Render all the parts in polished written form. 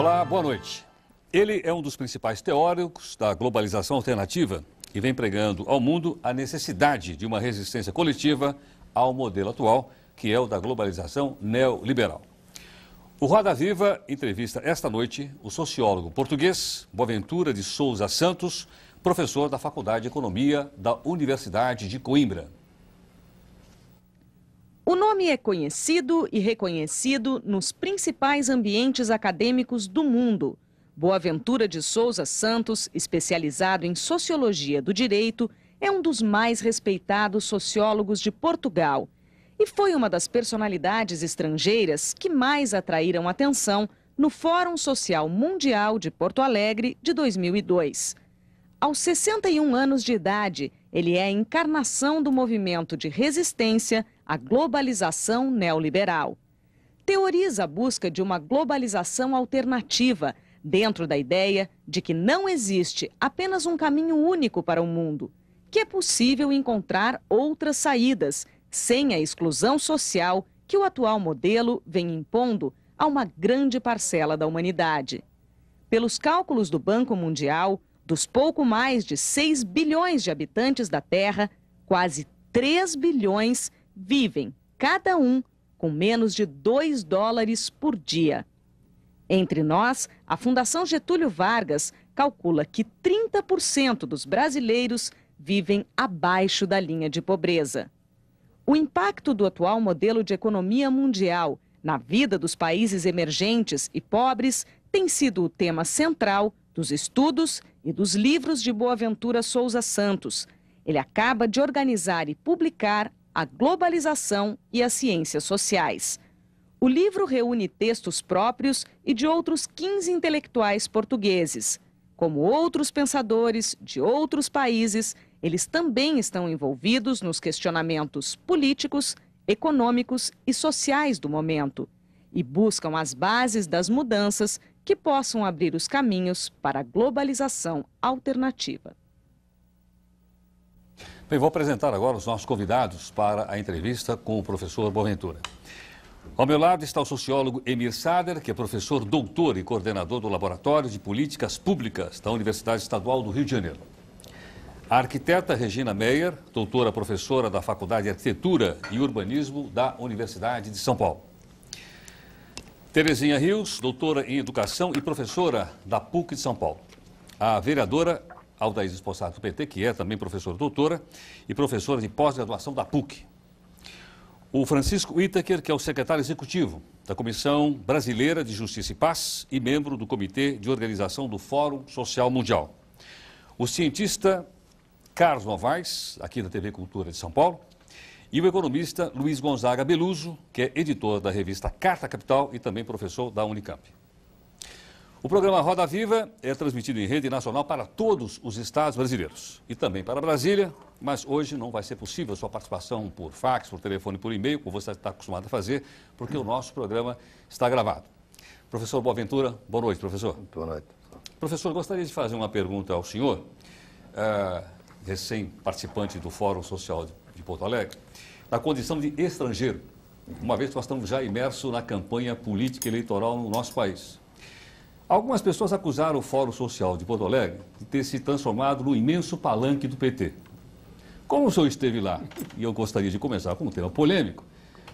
Olá, boa noite. Ele é um dos principais teóricos da globalização alternativa e vem pregando ao mundo a necessidade de uma resistência coletiva ao modelo atual, que é o da globalização neoliberal. O Roda Viva entrevista esta noite o sociólogo português Boaventura de Sousa Santos, professor da Faculdade de Economia da Universidade de Coimbra. O nome é conhecido e reconhecido nos principais ambientes acadêmicos do mundo. Boaventura de Sousa Santos, especializado em Sociologia do Direito, é um dos mais respeitados sociólogos de Portugal e foi uma das personalidades estrangeiras que mais atraíram atenção no Fórum Social Mundial de Porto Alegre de 2002. Aos 61 anos de idade, ele é a encarnação do movimento de resistência à globalização neoliberal. Teoriza a busca de uma globalização alternativa, dentro da ideia de que não existe apenas um caminho único para o mundo, que é possível encontrar outras saídas, sem a exclusão social que o atual modelo vem impondo a uma grande parcela da humanidade. Pelos cálculos do Banco Mundial, dos pouco mais de 6 bilhões de habitantes da Terra, quase 3 bilhões vivem, cada um, com menos de $2 por dia. Entre nós, a Fundação Getúlio Vargas calcula que 30% dos brasileiros vivem abaixo da linha de pobreza. O impacto do atual modelo de economia mundial na vida dos países emergentes e pobres tem sido o tema central dos estudos e dos livros de Boaventura Sousa Santos. Ele acaba de organizar e publicar A Globalização e as Ciências Sociais. O livro reúne textos próprios e de outros 15 intelectuais portugueses. Como outros pensadores de outros países, eles também estão envolvidos nos questionamentos políticos, econômicos e sociais do momento e buscam as bases das mudanças que possam abrir os caminhos para a globalização alternativa. Bem, vou apresentar agora os nossos convidados para a entrevista com o professor Boaventura. Ao meu lado está o sociólogo Emir Sader, que é professor doutor e coordenador do Laboratório de Políticas Públicas da Universidade Estadual do Rio de Janeiro. A arquiteta Regina Meyer, doutora professora da Faculdade de Arquitetura e Urbanismo da Universidade de São Paulo. Terezinha Rios, doutora em Educação e professora da PUC de São Paulo. A vereadora Aldaís Espossato, do PT, que é também professora doutora e professora de pós-graduação da PUC. O Francisco Whittaker, que é o secretário executivo da Comissão Brasileira de Justiça e Paz e membro do Comitê de Organização do Fórum Social Mundial. O cientista Carlos Novaes, aqui da TV Cultura de São Paulo, e o economista Luiz Gonzaga Beluso, que é editor da revista Carta Capital e também professor da Unicamp. O programa Roda Viva é transmitido em rede nacional para todos os estados brasileiros e também para Brasília, mas hoje não vai ser possível a sua participação por fax, por telefone, por e-mail, como você está acostumado a fazer, porque o nosso programa está gravado. Professor Boaventura, boa noite, professor. Boa noite. Professor, gostaria de fazer uma pergunta ao senhor, recém-participante do Fórum Social de Porto Alegre, na condição de estrangeiro, uma vez que nós estamos já imersos na campanha política eleitoral no nosso país. Algumas pessoas acusaram o Fórum Social de Porto Alegre de ter se transformado no imenso palanque do PT. Como o senhor esteve lá, e eu gostaria de começar com um tema polêmico,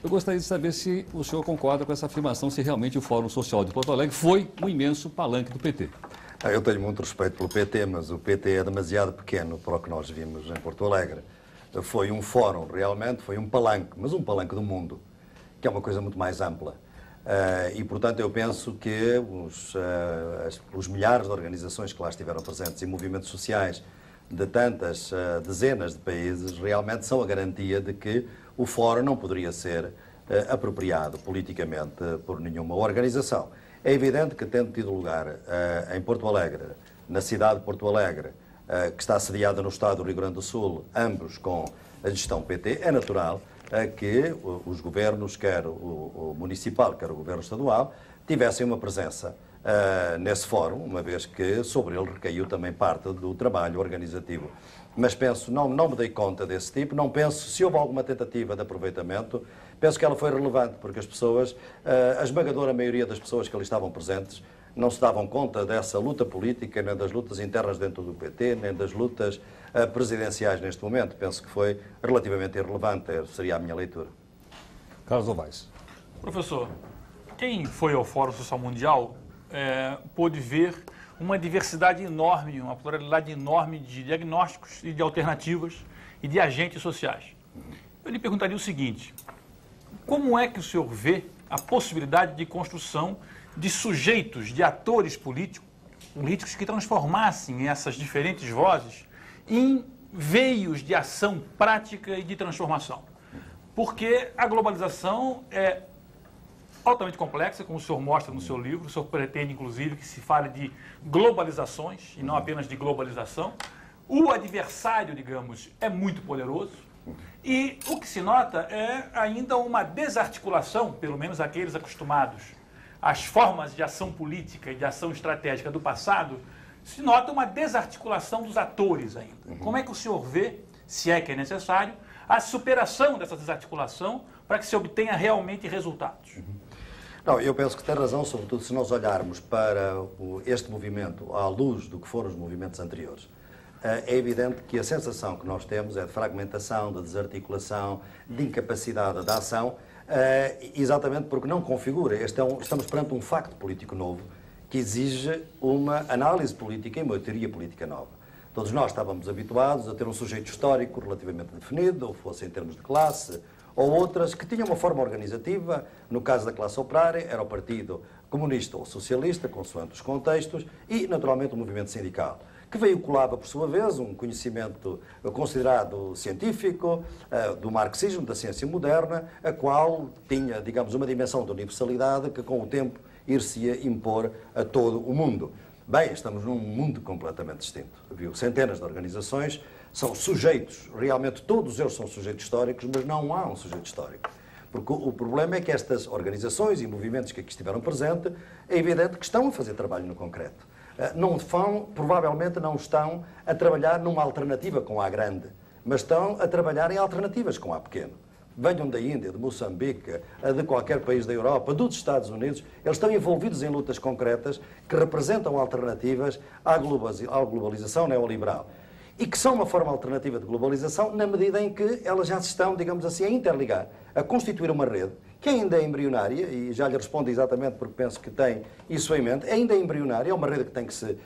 eu gostaria de saber se o senhor concorda com essa afirmação, se realmente o Fórum Social de Porto Alegre foi um imenso palanque do PT. Eu tenho muito respeito pelo PT, mas o PT é demasiado pequeno para o que nós vimos em Porto Alegre. Foi um fórum, realmente, foi um palanque, mas um palanque do mundo, que é uma coisa muito mais ampla. E, portanto, eu penso que os milhares de organizações que lá estiveram presentes e movimentos sociais de tantas dezenas de países realmente são a garantia de que o fórum não poderia ser apropriado politicamente por nenhuma organização. É evidente que, tendo tido lugar em Porto Alegre, na cidade de Porto Alegre, que está sediada no estado do Rio Grande do Sul, ambos com a gestão PT, é natural que os governos, quer o municipal, quer o governo estadual, tivessem uma presença nesse fórum, uma vez que sobre ele recaiu também parte do trabalho organizativo. Mas penso, não me dei conta desse tipo, não penso, se houve alguma tentativa de aproveitamento, penso que ela foi relevante, porque as pessoas, a esmagadora maioria das pessoas que ali estavam presentes, não se davam conta dessa luta política, nem das lutas internas dentro do PT, nem das lutas presidenciais neste momento. Penso que foi relativamente irrelevante, seria a minha leitura. Carlos Novaes. Professor, quem foi ao Fórum Social Mundial pôde ver uma diversidade enorme, uma pluralidade enorme de diagnósticos e de alternativas e de agentes sociais. Eu lhe perguntaria o seguinte: como é que o senhor vê a possibilidade de construção de sujeitos, de atores políticos que transformassem essas diferentes vozes em veios de ação prática e de transformação? Porque a globalização é altamente complexa, como o senhor mostra no seu livro. O senhor pretende, inclusive, que se fale de globalizações e não apenas de globalização. O adversário, digamos, é muito poderoso. E o que se nota é ainda uma desarticulação, pelo menos aqueles acostumados às formas de ação política e de ação estratégica do passado, se nota uma desarticulação dos atores ainda. Como é que o senhor vê, se é que é necessário, a superação dessa desarticulação para que se obtenha realmente resultados? Não, eu penso que tem razão, sobretudo se nós olharmos para este movimento à luz do que foram os movimentos anteriores. É evidente que a sensação que nós temos é de fragmentação, de desarticulação, de incapacidade de ação, exatamente porque não configura. Estamos perante um facto político novo que exige uma análise política e uma teoria política nova. Todos nós estávamos habituados a ter um sujeito histórico relativamente definido, ou fosse em termos de classe, ou outras que tinham uma forma organizativa. No caso da classe operária, era o Partido Comunista ou Socialista, consoante os contextos, e, naturalmente, o movimento sindical, que veiculava, por sua vez, um conhecimento considerado científico do marxismo, da ciência moderna, a qual tinha, digamos, uma dimensão de universalidade que, com o tempo, ir-se-ia impor a todo o mundo. Bem, estamos num mundo completamente distinto. Viu? Centenas de organizações são sujeitos, realmente todos eles são sujeitos históricos, mas não há um sujeito histórico. Porque o problema é que estas organizações e movimentos que aqui estiveram presentes, é evidente que estão a fazer trabalho no concreto. Provavelmente não estão a trabalhar numa alternativa com a grande, mas estão a trabalhar em alternativas com a pequeno. Venham da Índia, de Moçambique, de qualquer país da Europa, dos Estados Unidos, eles estão envolvidos em lutas concretas que representam alternativas à globalização neoliberal. E que são uma forma alternativa de globalização na medida em que elas já se estão, digamos assim, a interligar, a constituir uma rede que ainda é embrionária, e já lhe respondo exatamente porque penso que tem isso em mente, ainda é embrionária, é uma rede que tem que se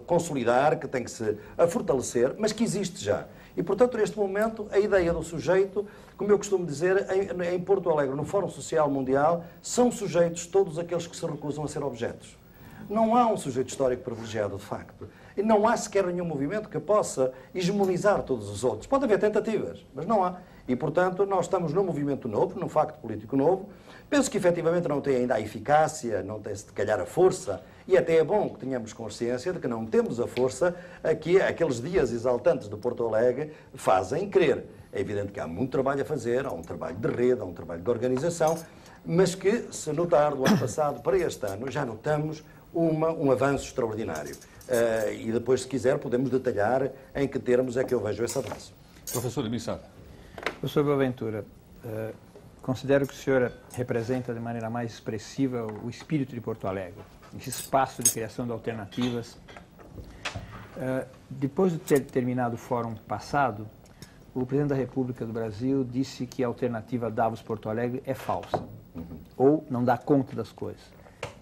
consolidar, que tem que se fortalecer, mas que existe já. E, portanto, neste momento, a ideia do sujeito, como eu costumo dizer, em Porto Alegre, no Fórum Social Mundial, são sujeitos todos aqueles que se recusam a ser objetos. Não há um sujeito histórico privilegiado, de facto. E não há sequer nenhum movimento que possa hegemonizar todos os outros. Pode haver tentativas, mas não há. E, portanto, nós estamos num movimento novo, num facto político novo. Penso que, efetivamente, não tem ainda a eficácia, não tem, se calhar, a força. E até é bom que tenhamos consciência de que não temos a força que aqueles dias exaltantes de Porto Alegre fazem crer. É evidente que há muito trabalho a fazer, há um trabalho de rede, há um trabalho de organização, mas que, se notar do ano passado para este ano, já notamos um avanço extraordinário. E depois, se quiser, podemos detalhar em que termos é que eu vejo esse avanço. Professor Emissar. Professor Boaventura, considero que o senhor representa de maneira mais expressiva o espírito de Porto Alegre, esse espaço de criação de alternativas. Depois de ter terminado o fórum passado, o presidente da República do Brasil disse que a alternativa Davos-Porto Alegre é falsa, ou não dá conta das coisas.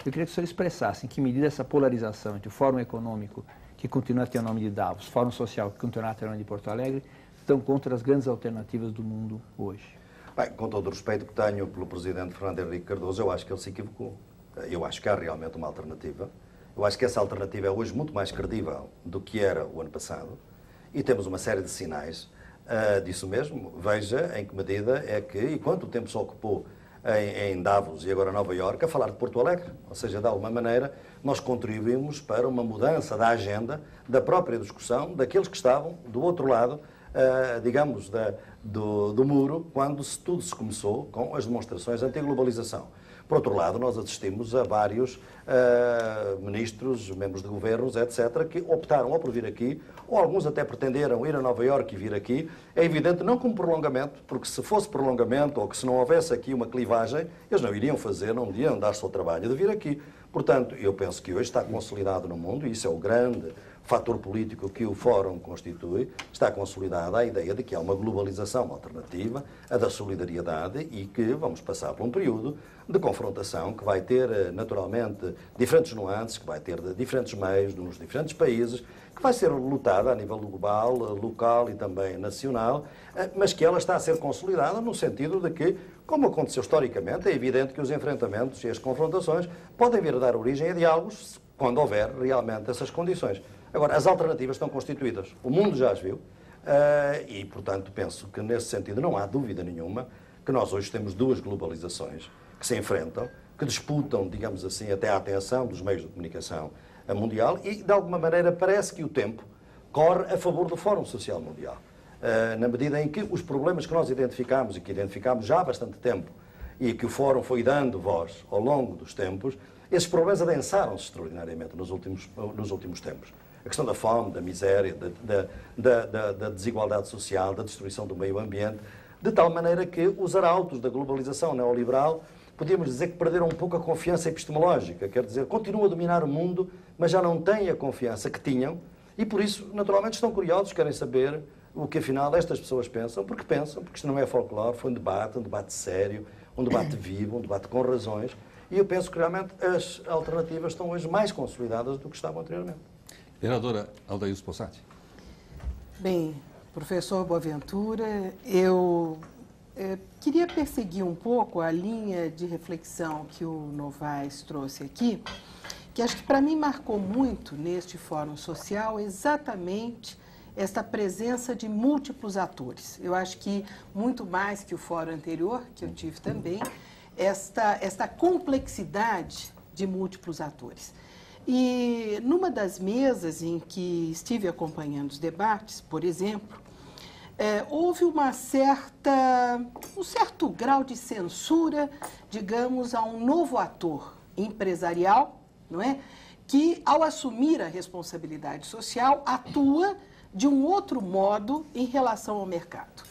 Eu queria que o senhor expressasse em que medida essa polarização entre o Fórum Econômico, que continua a ter o nome de Davos, Fórum Social, que continua a ter o nome de Porto Alegre, estão contra as grandes alternativas do mundo hoje. Bem, com todo o respeito que tenho pelo presidente Fernando Henrique Cardoso, eu acho que ele se equivocou. Eu acho que há realmente uma alternativa. Eu acho que essa alternativa é hoje muito mais credível do que era o ano passado. E temos uma série de sinais disso mesmo. Veja em que medida é que, e quanto tempo se ocupou em Davos e agora Nova Iorque, a falar de Porto Alegre. Ou seja, de alguma maneira, nós contribuímos para uma mudança da agenda, da própria discussão, daqueles que estavam do outro lado, digamos, do muro, quando tudo se começou com as demonstrações anti-globalização. Por outro lado, nós assistimos a vários ministros, membros de governos, etc., que optaram ou por vir aqui, ou alguns até pretenderam ir a Nova Iorque e vir aqui. É evidente, não como prolongamento, porque se fosse prolongamento ou que se não houvesse aqui uma clivagem, eles não iriam fazer, não iriam dar-se ao trabalho de vir aqui. Portanto, eu penso que hoje está consolidado no mundo, e isso é o grande fator político que o Fórum constitui, está consolidada a ideia de que há uma globalização alternativa, a da solidariedade, e que vamos passar por um período de confrontação que vai ter, naturalmente, diferentes nuances, que vai ter diferentes meios nos diferentes países, que vai ser lutada a nível global, local e também nacional, mas que ela está a ser consolidada no sentido de que, como aconteceu historicamente, é evidente que os enfrentamentos e as confrontações podem vir a dar origem a diálogos quando houver realmente essas condições. Agora, as alternativas estão constituídas, o mundo já as viu, e, portanto, penso que nesse sentido não há dúvida nenhuma que nós hoje temos duas globalizações que se enfrentam, que disputam, digamos assim, até a atenção dos meios de comunicação mundial, e, de alguma maneira, parece que o tempo corre a favor do Fórum Social Mundial, na medida em que os problemas que nós identificamos, e que identificamos já há bastante tempo, e que o Fórum foi dando voz ao longo dos tempos, esses problemas adensaram-se extraordinariamente nos últimos tempos. A questão da fome, da miséria, da desigualdade social, da destruição do meio ambiente, de tal maneira que os arautos da globalização neoliberal, podíamos dizer que perderam um pouco a confiança epistemológica, quer dizer, continuam a dominar o mundo, mas já não têm a confiança que tinham, e por isso, naturalmente, estão curiosos, querem saber o que afinal estas pessoas pensam, porque isto não é folclore, foi um debate sério, um debate vivo, um debate com razões, e eu penso que realmente as alternativas estão hoje mais consolidadas do que estavam anteriormente. Vereadora Aldair Sposati. Bem, professor Boaventura, eu queria perseguir um pouco a linha de reflexão que o Novaes trouxe aqui, que acho que para mim marcou muito neste Fórum Social exatamente esta presença de múltiplos atores. Eu acho que muito mais que o fórum anterior, que eu tive também, esta complexidade de múltiplos atores. E numa das mesas em que estive acompanhando os debates, por exemplo, houve um certo grau de censura, digamos, a um novo ator empresarial, não é? Que, ao assumir a responsabilidade social, atua de um outro modo em relação ao mercado.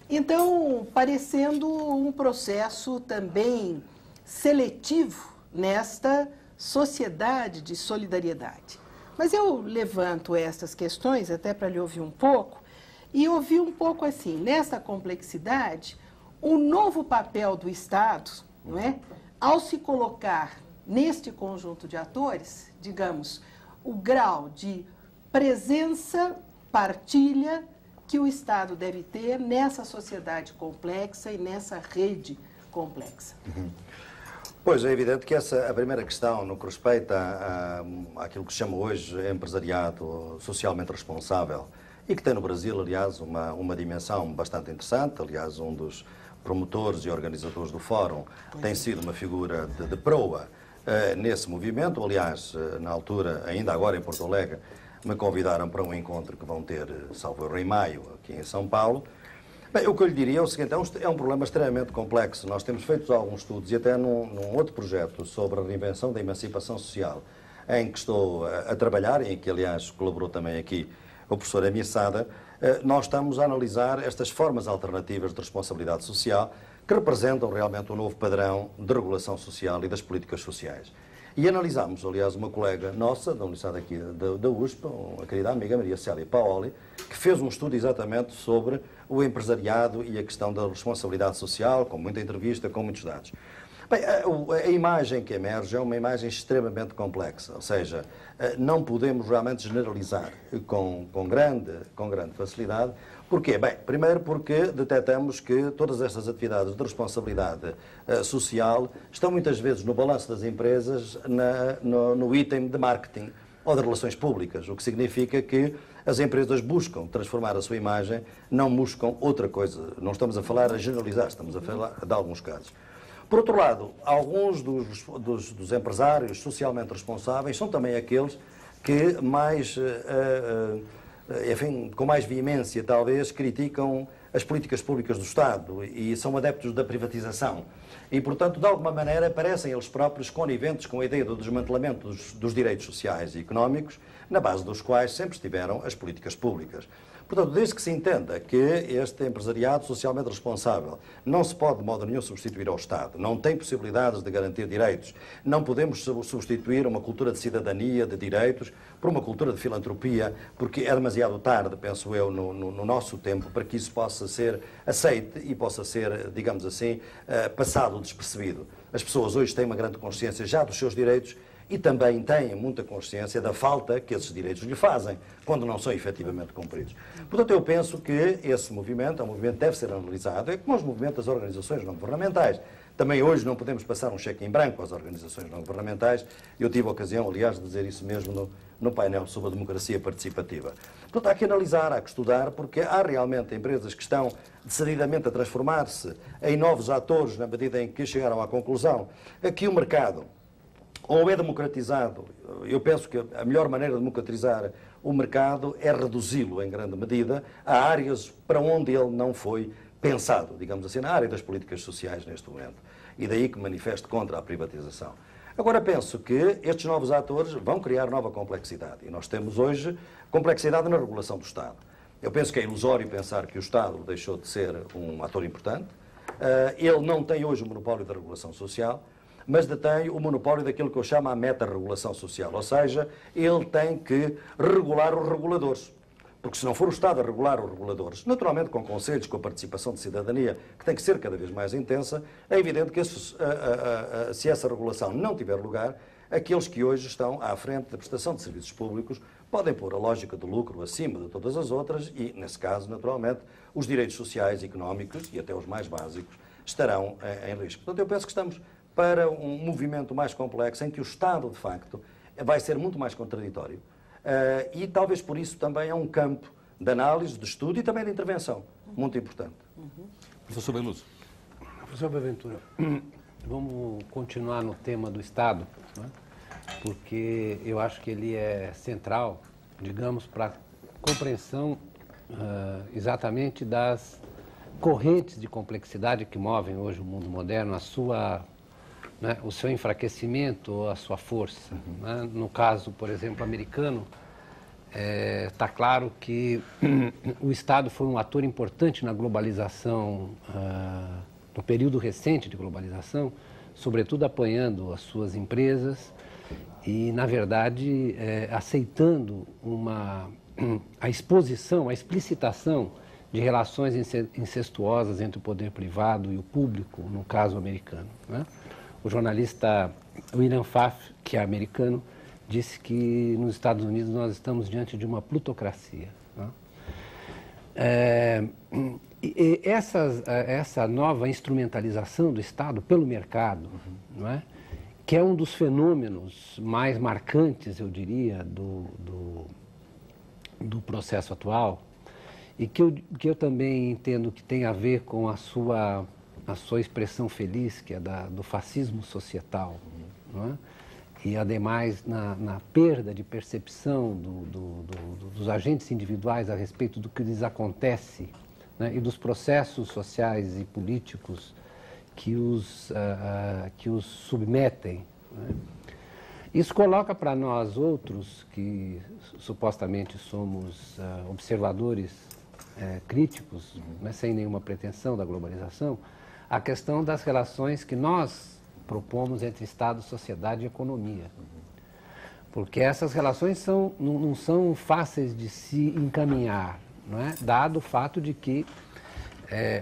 Então, parecendo um processo também seletivo nesta sociedade de solidariedade. Mas eu levanto essas questões até para lhe ouvir um pouco, e ouvir um pouco assim, nessa complexidade, o novo papel do Estado, não é? Ao se colocar neste conjunto de atores, digamos, o grau de presença, partilha que o Estado deve ter nessa sociedade complexa e nessa rede complexa. Pois, é evidente que a primeira questão, no que respeita àquilo que se chama hoje empresariado socialmente responsável, e que tem no Brasil, aliás, uma dimensão bastante interessante. Aliás, um dos promotores e organizadores do Fórum tem sido uma figura de proa nesse movimento. Aliás, na altura, ainda agora em Porto Alegre, me convidaram para um encontro que vão ter, salvo erro, em maio, aqui em São Paulo. Bem, o que eu lhe diria é o seguinte, é um problema extremamente complexo. Nós temos feito alguns estudos, e até num outro projeto sobre a reinvenção da emancipação social, em que estou a trabalhar, e em que, aliás, colaborou também aqui o professor Ameaçada, nós estamos a analisar estas formas alternativas de responsabilidade social que representam realmente um novo padrão de regulação social e das políticas sociais. E analisámos, aliás, uma colega nossa, da Universidade aqui da USP, uma querida amiga, Maria Célia Paoli, que fez um estudo exatamente sobre o empresariado e a questão da responsabilidade social, com muita entrevista, com muitos dados. Bem, a imagem que emerge é uma imagem extremamente complexa, ou seja, não podemos realmente generalizar com grande facilidade. Porquê? Bem, primeiro porque detectamos que todas estas atividades de responsabilidade social estão muitas vezes no balanço das empresas no item de marketing ou de relações públicas, o que significa que as empresas buscam transformar a sua imagem, não buscam outra coisa. Não estamos a falar a generalizar, estamos a falar de alguns casos. Por outro lado, alguns dos empresários socialmente responsáveis são também aqueles que mais, enfim, com mais veemência, talvez, criticam as políticas públicas do Estado e são adeptos da privatização. E, portanto, de alguma maneira, parecem eles próprios coniventes com a ideia do desmantelamento dos direitos sociais e económicos, na base dos quais sempre estiveram as políticas públicas. Portanto, desde que se entenda que este empresariado socialmente responsável não se pode de modo nenhum substituir ao Estado, não tem possibilidades de garantir direitos, não podemos substituir uma cultura de cidadania, de direitos, por uma cultura de filantropia, porque é demasiado tarde, penso eu, no nosso tempo, para que isso possa ser aceite e possa ser, digamos assim, passado despercebido. As pessoas hoje têm uma grande consciência já dos seus direitos e também têm muita consciência da falta que esses direitos lhe fazem, quando não são efetivamente cumpridos. Portanto, eu penso que esse movimento é um movimento que deve ser analisado, é como os movimentos das organizações não governamentais. Também hoje não podemos passar um cheque em branco às organizações não governamentais. Eu tive a ocasião, aliás, de dizer isso mesmo no painel sobre a democracia participativa. Portanto, há que analisar, há que estudar, porque há realmente empresas que estão decididamente a transformar-se em novos atores, na medida em que chegaram à conclusão que o mercado ou é democratizado. Eu penso que a melhor maneira de democratizar o mercado é reduzi-lo em grande medida a áreas para onde ele não foi pensado, digamos assim, na área das políticas sociais neste momento. E daí que manifesto contra a privatização. Agora penso que estes novos atores vão criar nova complexidade. E nós temos hoje complexidade na regulação do Estado. Eu penso que é ilusório pensar que o Estado deixou de ser um ator importante. Ele não tem hoje o monopólio da regulação social, mas detém o monopólio daquilo que eu chamo a meta-regulação social. Ou seja, ele tem que regular os reguladores. Porque se não for o Estado a regular os reguladores, naturalmente com conselhos, com a participação de cidadania, que tem que ser cada vez mais intensa, é evidente que se essa regulação não tiver lugar, aqueles que hoje estão à frente da prestação de serviços públicos podem pôr a lógica do lucro acima de todas as outras e, nesse caso, naturalmente, os direitos sociais, económicos e até os mais básicos estarão em risco. Portanto, eu penso que estamos para um movimento mais complexo em que o Estado, de facto, vai ser muito mais contraditório. E talvez por isso também é um campo de análise, de estudo e também de intervenção muito importante. Professor Beluso. Professor Boaventura, vamos continuar no tema do Estado, né? Porque eu acho que ele é central, digamos, para a compreensão exatamente das correntes de complexidade que movem hoje o mundo moderno, né, o seu enfraquecimento ou a sua força. Né? No caso, por exemplo, americano, está claro que o Estado foi um ator importante na globalização, no período recente de globalização, sobretudo apoiando as suas empresas e, na verdade, aceitando a exposição, a explicitação de relações incestuosas entre o poder privado e o público, no caso americano. Né? O jornalista William Pfaff, que é americano, disse que nos Estados Unidos nós estamos diante de uma plutocracia. Né? Essa nova instrumentalização do Estado pelo mercado, não é? Que é um dos fenômenos mais marcantes, eu diria, do processo atual, e que eu também entendo que tem a ver com a sua expressão feliz, que é do fascismo societal, não é? E, ademais, na perda de percepção dos agentes individuais a respeito do que lhes acontece, né? E dos processos sociais e políticos que os submetem. Né? Isso coloca para nós outros, que supostamente somos observadores críticos, né? Sem nenhuma pretensão da globalização, a questão das relações que nós propomos entre Estado, sociedade e economia. Porque essas relações não são fáceis de se encaminhar, não é? Dado o fato de que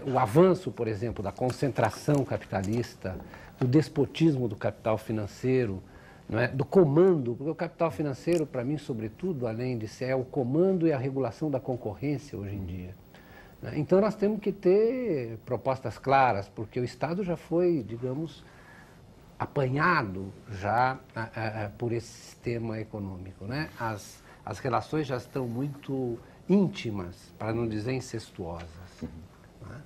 o avanço, por exemplo, da concentração capitalista, do despotismo do capital financeiro, não é? Do comando, porque o capital financeiro, para mim, sobretudo, além de ser, é o comando e a regulação da concorrência hoje em dia. Então, nós temos que ter propostas claras, porque o Estado já foi, digamos, apanhado já por esse sistema econômico. Né? As relações já estão muito íntimas, para não dizer incestuosas. Né?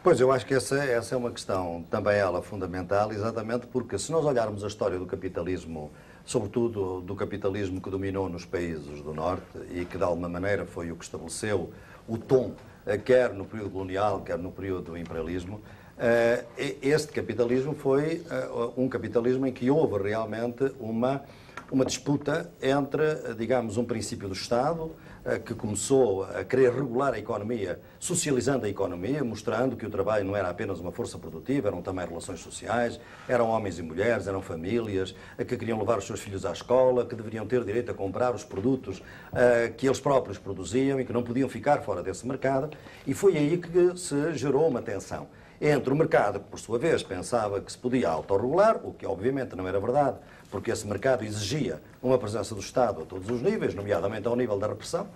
Pois, eu acho que essa é uma questão, também ela fundamental, exatamente porque se nós olharmos a história do capitalismo, sobretudo do capitalismo que dominou nos países do Norte e que de alguma maneira foi o que estabeleceu o tom, quer no período colonial, quer no período do imperialismo, este capitalismo foi um capitalismo em que houve realmente uma uma disputa entre, digamos, um princípio do Estado que começou a querer regular a economia, socializando a economia, mostrando que o trabalho não era apenas uma força produtiva, eram também relações sociais, eram homens e mulheres, eram famílias que queriam levar os seus filhos à escola, que deveriam ter direito a comprar os produtos que eles próprios produziam e que não podiam ficar fora desse mercado. E foi aí que se gerou uma tensão entre o mercado, que por sua vez pensava que se podia autorregular, o que obviamente não era verdade, porque esse mercado exigia uma presença do Estado a todos os níveis, nomeadamente ao nível da repressão,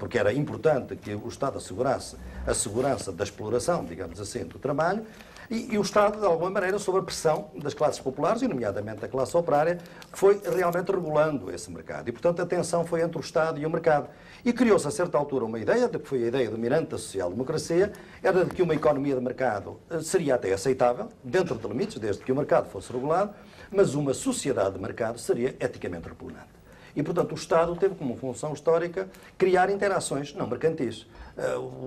porque era importante que o Estado assegurasse a segurança da exploração, digamos assim, do trabalho, e o Estado, de alguma maneira, sob a pressão das classes populares, e nomeadamente da classe operária, foi realmente regulando esse mercado. E, portanto, a tensão foi entre o Estado e o mercado. E criou-se, a certa altura, uma ideia, que foi a ideia dominante da social-democracia, era de que uma economia de mercado seria até aceitável, dentro de limites, desde que o mercado fosse regulado, mas uma sociedade de mercado seria eticamente repugnante. E, portanto, o Estado teve como função histórica criar interações não mercantis.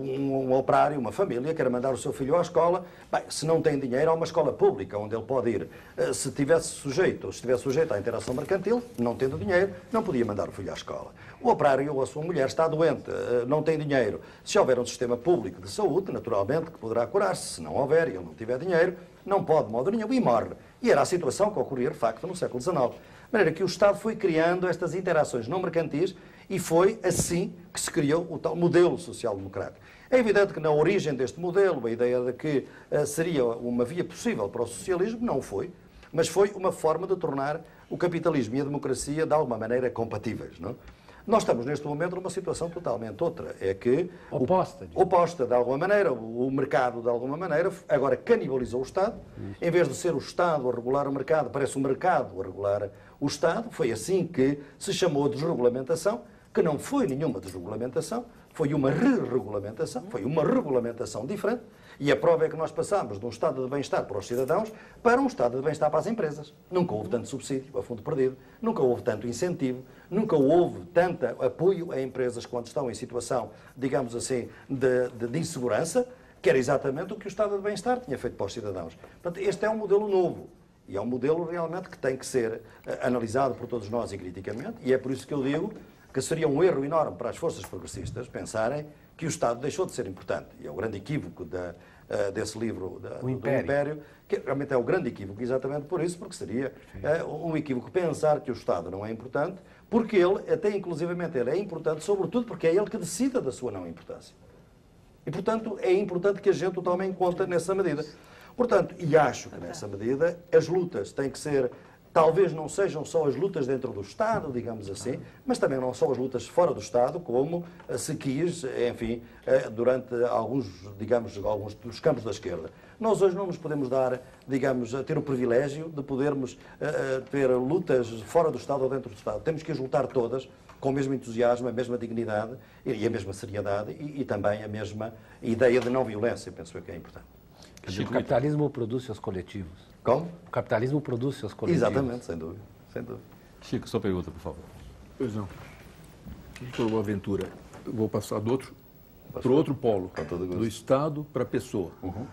Um operário, uma família, quer mandar o seu filho à escola, bem, se não tem dinheiro, há uma escola pública onde ele pode ir. Se estivesse sujeito à interação mercantil, não tendo dinheiro, não podia mandar o filho à escola. O operário ou a sua mulher está doente, não tem dinheiro. Se houver um sistema público de saúde, naturalmente, que poderá curar-se. Se não houver e ele não tiver dinheiro, não pode de modo nenhum e morre. E era a situação que ocorria, de facto, no século XIX. De maneira que o Estado foi criando estas interações não mercantis e foi assim que se criou o tal modelo social-democrático. É evidente que na origem deste modelo, a ideia de que seria uma via possível para o socialismo, não foi, mas foi uma forma de tornar o capitalismo e a democracia de alguma maneira compatíveis, não? Nós estamos neste momento numa situação totalmente outra, é que oposta de alguma maneira, o mercado de alguma maneira agora canibalizou o Estado, em vez de ser o Estado a regular o mercado, parece o mercado a regular o Estado. Foi assim que se chamou de desregulamentação, que não foi nenhuma desregulamentação, foi uma re-regulamentação, foi uma regulamentação diferente, e a prova é que nós passamos de um estado de bem-estar para os cidadãos para um estado de bem-estar para as empresas. Nunca houve tanto subsídio a fundo perdido, nunca houve tanto incentivo, nunca houve tanto apoio a empresas quando estão em situação, digamos assim, de insegurança, que era exatamente o que o estado de bem-estar tinha feito para os cidadãos. Portanto, este é um modelo novo. E é um modelo realmente que tem que ser analisado por todos nós e criticamente, e é por isso que eu digo que seria um erro enorme para as forças progressistas pensarem que o Estado deixou de ser importante. E é o grande equívoco desse livro do Império, que realmente é o grande equívoco, exatamente por isso, porque seria um equívoco pensar que o Estado não é importante, porque ele, até inclusivamente, ele é importante, sobretudo porque é ele que decide da sua não importância. E, portanto, é importante que a gente o tome em conta nessa medida. Portanto, e acho que nessa medida as lutas têm que ser, talvez não sejam só as lutas dentro do Estado, digamos assim, mas também não só as lutas fora do Estado, como se quis, enfim, durante alguns dos campos da esquerda. Nós hoje não nos podemos dar, digamos, ter o privilégio de podermos ter lutas fora do Estado ou dentro do Estado. Temos que as lutar todas com o mesmo entusiasmo, a mesma dignidade e a mesma seriedade e também a mesma ideia de não violência, penso eu que é importante. O capitalismo produz seus coletivos. Como? O capitalismo produz seus coletivos. Exatamente, sem dúvida. Sem dúvida. Chico, sua pergunta, por favor. Pois não. Doutor Boaventura, eu vou passar para o outro polo, do Estado para a pessoa. Uhum.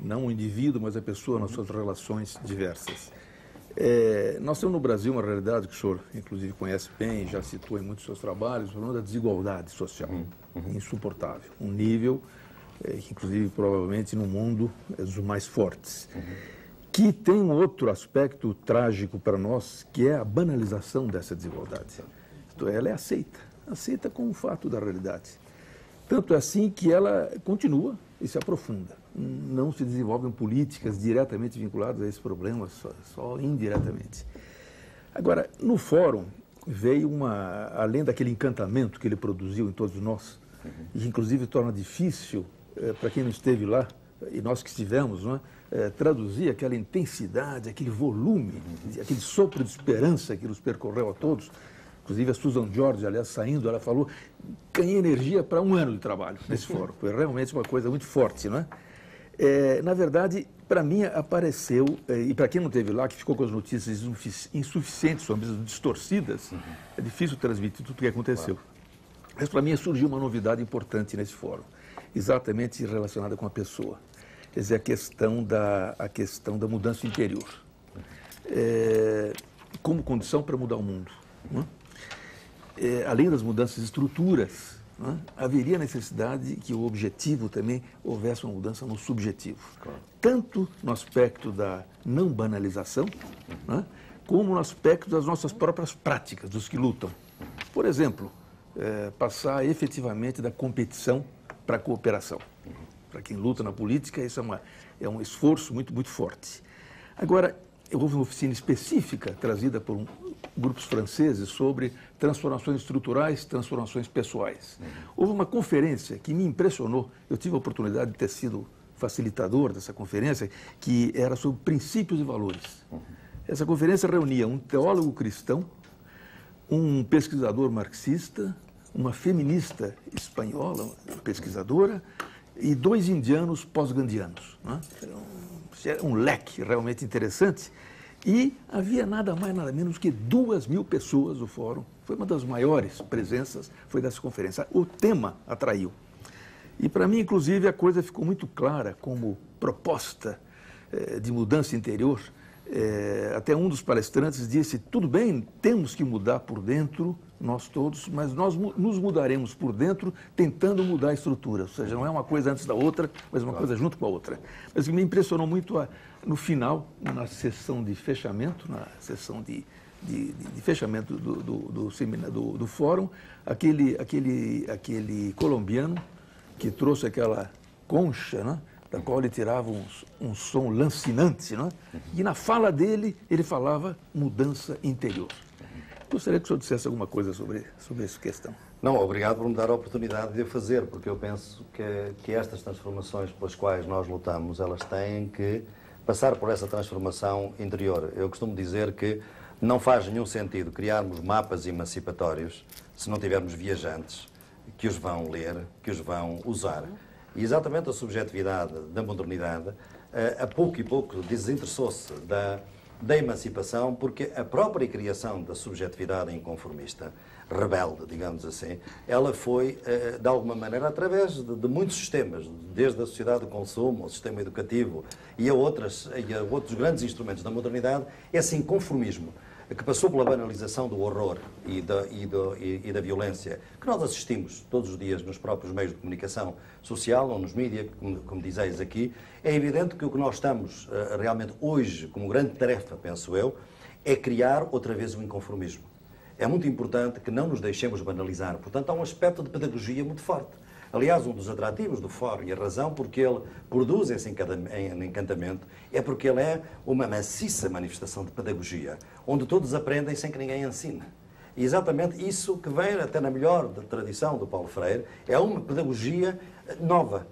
Não o indivíduo, mas a pessoa nas suas relações diversas. Nós temos no Brasil uma realidade que o senhor, inclusive, conhece bem, já citou em muitos dos seus trabalhos, o problema da desigualdade social. Insuportável. Um nível que, inclusive, provavelmente, no mundo é dos mais fortes. Que tem um outro aspecto trágico para nós, que é a banalização dessa desigualdade. Isto é, ela é aceita como um fato da realidade. Tanto é assim que ela continua e se aprofunda. Não se desenvolvem políticas diretamente vinculadas a esse problema, só indiretamente. Agora, no fórum, veio além daquele encantamento que ele produziu em todos nós, e inclusive torna difícil, para quem não esteve lá, e nós que estivemos, não é? Traduzir aquela intensidade, aquele volume, aquele sopro de esperança que nos percorreu a todos. Inclusive a Susan George, aliás, saindo, ela falou, ganhei energia para um ano de trabalho nesse fórum. Foi realmente uma coisa muito forte, não é? Na verdade, para mim apareceu, e para quem não esteve lá, que ficou com as notícias insuficientes, ou mesmo distorcidas, é difícil transmitir tudo o que aconteceu. Mas para mim surgiu uma novidade importante nesse fórum, exatamente relacionada com a pessoa. Quer dizer, a questão da mudança interior. como condição para mudar o mundo. Não é? Além das mudanças de estruturas, não é? Haveria necessidade que o objetivo também houvesse uma mudança no subjetivo. Claro. Tanto no aspecto da não banalização, não é? Como no aspecto das nossas próprias práticas, dos que lutam. Por exemplo, passar efetivamente da competição para a cooperação. Para quem luta na política, isso é um esforço muito, muito forte. Agora, houve uma oficina específica trazida por grupos franceses sobre transformações estruturais, transformações pessoais. Houve uma conferência que me impressionou, eu tive a oportunidade de ter sido facilitador dessa conferência, que era sobre princípios e valores. Essa conferência reunia um teólogo cristão, um pesquisador marxista, uma feminista espanhola, uma pesquisadora, e 2 indianos pós-gandianos. Né? Era um leque realmente interessante. E havia nada mais, nada menos que 2.000 pessoas no fórum. Foi uma das maiores presenças, foi dessa conferência. O tema atraiu. E para mim, inclusive, a coisa ficou muito clara como proposta de mudança interior. Até um dos palestrantes disse, tudo bem, temos que mudar por dentro, nós todos, mas nós nos mudaremos por dentro tentando mudar a estrutura. Ou seja, não é uma coisa antes da outra, mas uma coisa junto com a outra. Mas o que me impressionou muito no final, na sessão de fechamento, na sessão de fechamento do fórum, aquele colombiano que trouxe aquela concha, né? Da qual ele tirava um som lancinante, não é? E na fala dele, ele falava mudança interior. Gostaria que o senhor dissesse alguma coisa sobre essa questão. Não, obrigado por me dar a oportunidade de o fazer, porque eu penso que estas transformações pelas quais nós lutamos, elas têm que passar por essa transformação interior. Eu costumo dizer que não faz nenhum sentido criarmos mapas emancipatórios se não tivermos viajantes que os vão ler, que os vão usar. E exatamente a subjetividade da modernidade, a pouco e pouco desinteressou-se da emancipação, porque a própria criação da subjetividade inconformista, rebelde, digamos assim, ela foi, de alguma maneira, através de muitos sistemas, desde a sociedade de consumo, ao sistema educativo e a outros grandes instrumentos da modernidade, esse inconformismo que passou pela banalização do horror e da violência, que nós assistimos todos os dias nos próprios meios de comunicação social ou nos mídias, como dizeis aqui, é evidente que o que nós estamos realmente hoje, como grande tarefa, penso eu, é criar outra vez o inconformismo. É muito importante que não nos deixemos banalizar. Portanto, há um aspecto de pedagogia muito forte. Aliás, um dos atrativos do fórum, e a razão porque ele produz esse encantamento, é porque ele é uma maciça manifestação de pedagogia, onde todos aprendem sem que ninguém ensine. E exatamente isso que vem até na melhor tradição do Paulo Freire, é uma pedagogia nova,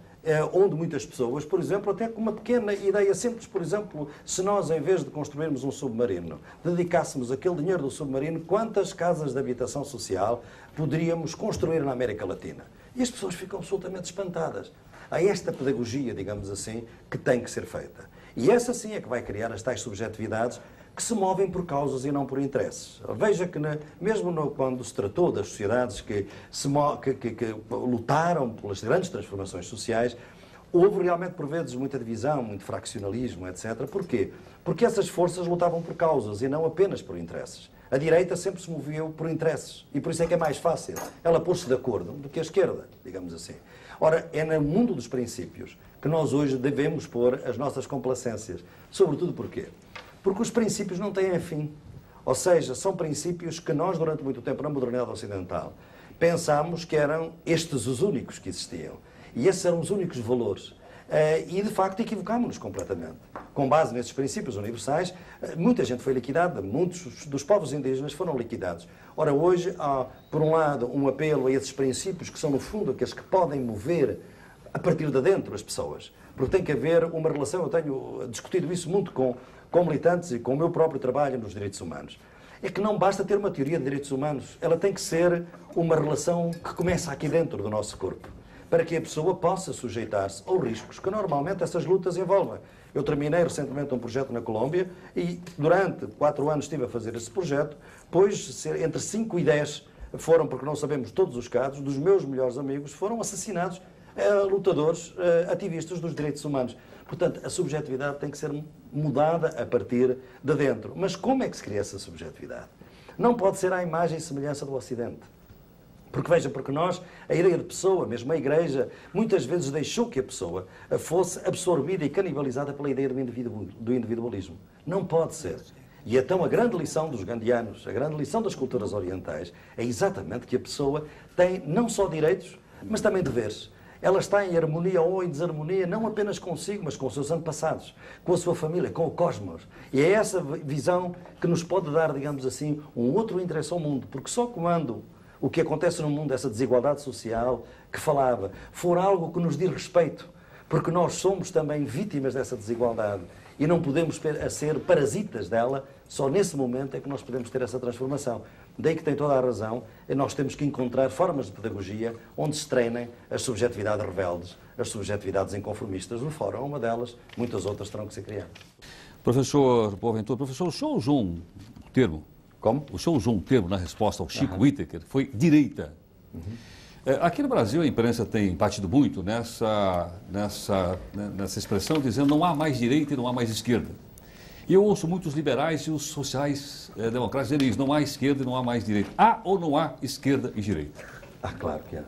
onde muitas pessoas, por exemplo, até com uma pequena ideia simples, por exemplo, se nós, em vez de construirmos um submarino, dedicássemos aquele dinheiro do submarino, quantas casas de habitação social poderíamos construir na América Latina? E as pessoas ficam absolutamente espantadas. Há esta pedagogia, digamos assim, que tem que ser feita. E essa sim é que vai criar as tais subjetividades que se movem por causas e não por interesses. Veja que, mesmo quando se tratou das sociedades que lutaram pelas grandes transformações sociais, houve realmente, por vezes, muita divisão, muito fraccionalismo, etc. Porquê? Porque essas forças lutavam por causas e não apenas por interesses. A direita sempre se moveu por interesses e por isso é que é mais fácil ela pôr-se de acordo do que a esquerda, digamos assim. Ora, é no mundo dos princípios que nós hoje devemos pôr as nossas complacências. Sobretudo porquê? Porque os princípios não têm fim. Ou seja, são princípios que nós, durante muito tempo, na modernidade ocidental, pensámos que eram estes os únicos que existiam. E esses eram os únicos valores. E, de facto, equivocámos-nos completamente. Com base nesses princípios universais, muita gente foi liquidada, muitos dos povos indígenas foram liquidados. Ora, hoje há, por um lado, um apelo a esses princípios, que são, no fundo, aqueles que podem mover, a partir de dentro, as pessoas. Porque tem que haver uma relação, eu tenho discutido isso muito com militantes e com o meu próprio trabalho nos direitos humanos. É que não basta ter uma teoria de direitos humanos, ela tem que ser uma relação que começa aqui dentro do nosso corpo, para que a pessoa possa sujeitar-se aos riscos que normalmente essas lutas envolvem. Eu terminei recentemente um projeto na Colômbia e durante 4 anos estive a fazer esse projeto, pois entre 5 e 10 foram, porque não sabemos todos os casos, dos meus melhores amigos foram assassinados lutadores, ativistas dos direitos humanos. Portanto, a subjetividade tem que ser mudada a partir de dentro. Mas como é que se cria essa subjetividade? Não pode ser à imagem e semelhança do Ocidente. Porque, veja, porque nós, a ideia de pessoa, mesmo a Igreja, muitas vezes deixou que a pessoa fosse absorvida e canibalizada pela ideia do individualismo. Não pode ser. E então a grande lição dos gandhianos, a grande lição das culturas orientais, é exatamente que a pessoa tem não só direitos, mas também deveres. Ela está em harmonia ou em desarmonia, não apenas consigo, mas com os seus antepassados, com a sua família, com o cosmos. E é essa visão que nos pode dar, digamos assim, um outro interesse ao mundo, porque só quando o que acontece no mundo, essa desigualdade social que falava, for algo que nos diz respeito, porque nós somos também vítimas dessa desigualdade e não podemos ser parasitas dela, só nesse momento é que nós podemos ter essa transformação. Daí que tem toda a razão, e nós temos que encontrar formas de pedagogia onde se treinem as subjetividades rebeldes, as subjetividades inconformistas. No fórum é uma delas, muitas outras terão que ser criadas. Professor Boaventura, professor, o senhor usou um termo. Como? O senhor usou um termo na resposta ao Chico Whittaker, foi direita. Aqui no Brasil a imprensa tem batido muito nessa expressão, dizendo não há mais direita e não há mais esquerda. E eu ouço muitos liberais e os sociais-democratas dizendo isso, não há esquerda e não há mais direita. Há ou não há esquerda e direita? Claro que há.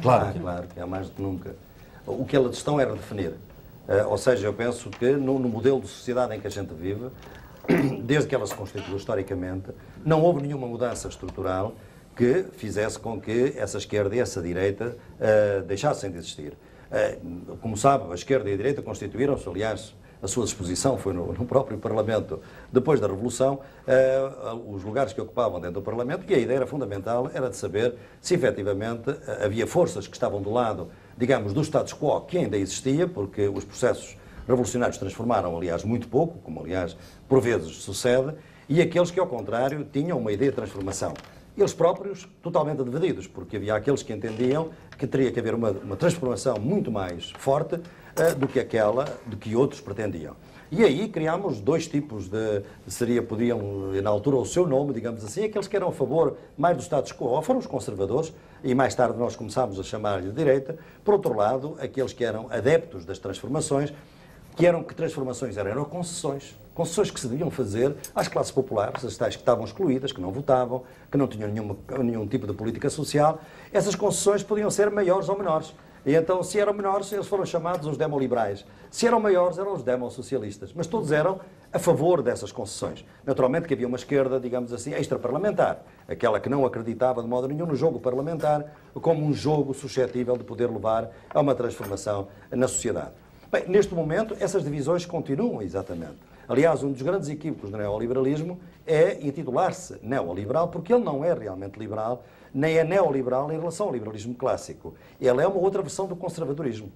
Claro que há. Claro que há, mais do que nunca. O que elas estão era definir. Ou seja, eu penso que no modelo de sociedade em que a gente vive, desde que ela se constituiu historicamente, não houve nenhuma mudança estrutural que fizesse com que essa esquerda e essa direita deixassem de existir. Como sabe, a esquerda e a direita constituíram-se, aliás, a sua disposição foi no próprio Parlamento, depois da Revolução, os lugares que ocupavam dentro do Parlamento, e a ideia era fundamental, era de saber se efetivamente havia forças que estavam do lado, digamos, do status quo, que ainda existia, porque os processos revolucionários transformaram, aliás, muito pouco, como, aliás, por vezes sucede, e aqueles que, ao contrário, tinham uma ideia de transformação. Eles próprios totalmente divididos, porque havia aqueles que entendiam que teria que haver uma transformação muito mais forte do que aquela de que outros pretendiam. E aí criámos dois tipos podiam, na altura, o seu nome, digamos assim, aqueles que eram a favor mais do status quo, ou foram os conservadores, e mais tarde nós começámos a chamar-lhe de direita. Por outro lado, aqueles que eram adeptos das transformações, que transformações eram concessões que se deviam fazer às classes populares, as tais que estavam excluídas, que não votavam, que não tinham nenhum tipo de política social. Essas concessões podiam ser maiores ou menores. E então, se eram menores, eles foram chamados os demoliberais. Se eram maiores, eram os demossocialistas. Mas todos eram a favor dessas concessões. Naturalmente que havia uma esquerda, digamos assim, extraparlamentar, aquela que não acreditava de modo nenhum no jogo parlamentar como um jogo suscetível de poder levar a uma transformação na sociedade. Bem, neste momento, essas divisões continuam exatamente. Aliás, um dos grandes equívocos do neoliberalismo é intitular-se neoliberal, porque ele não é realmente liberal, nem é neoliberal em relação ao liberalismo clássico. Ele é uma outra versão do conservadorismo.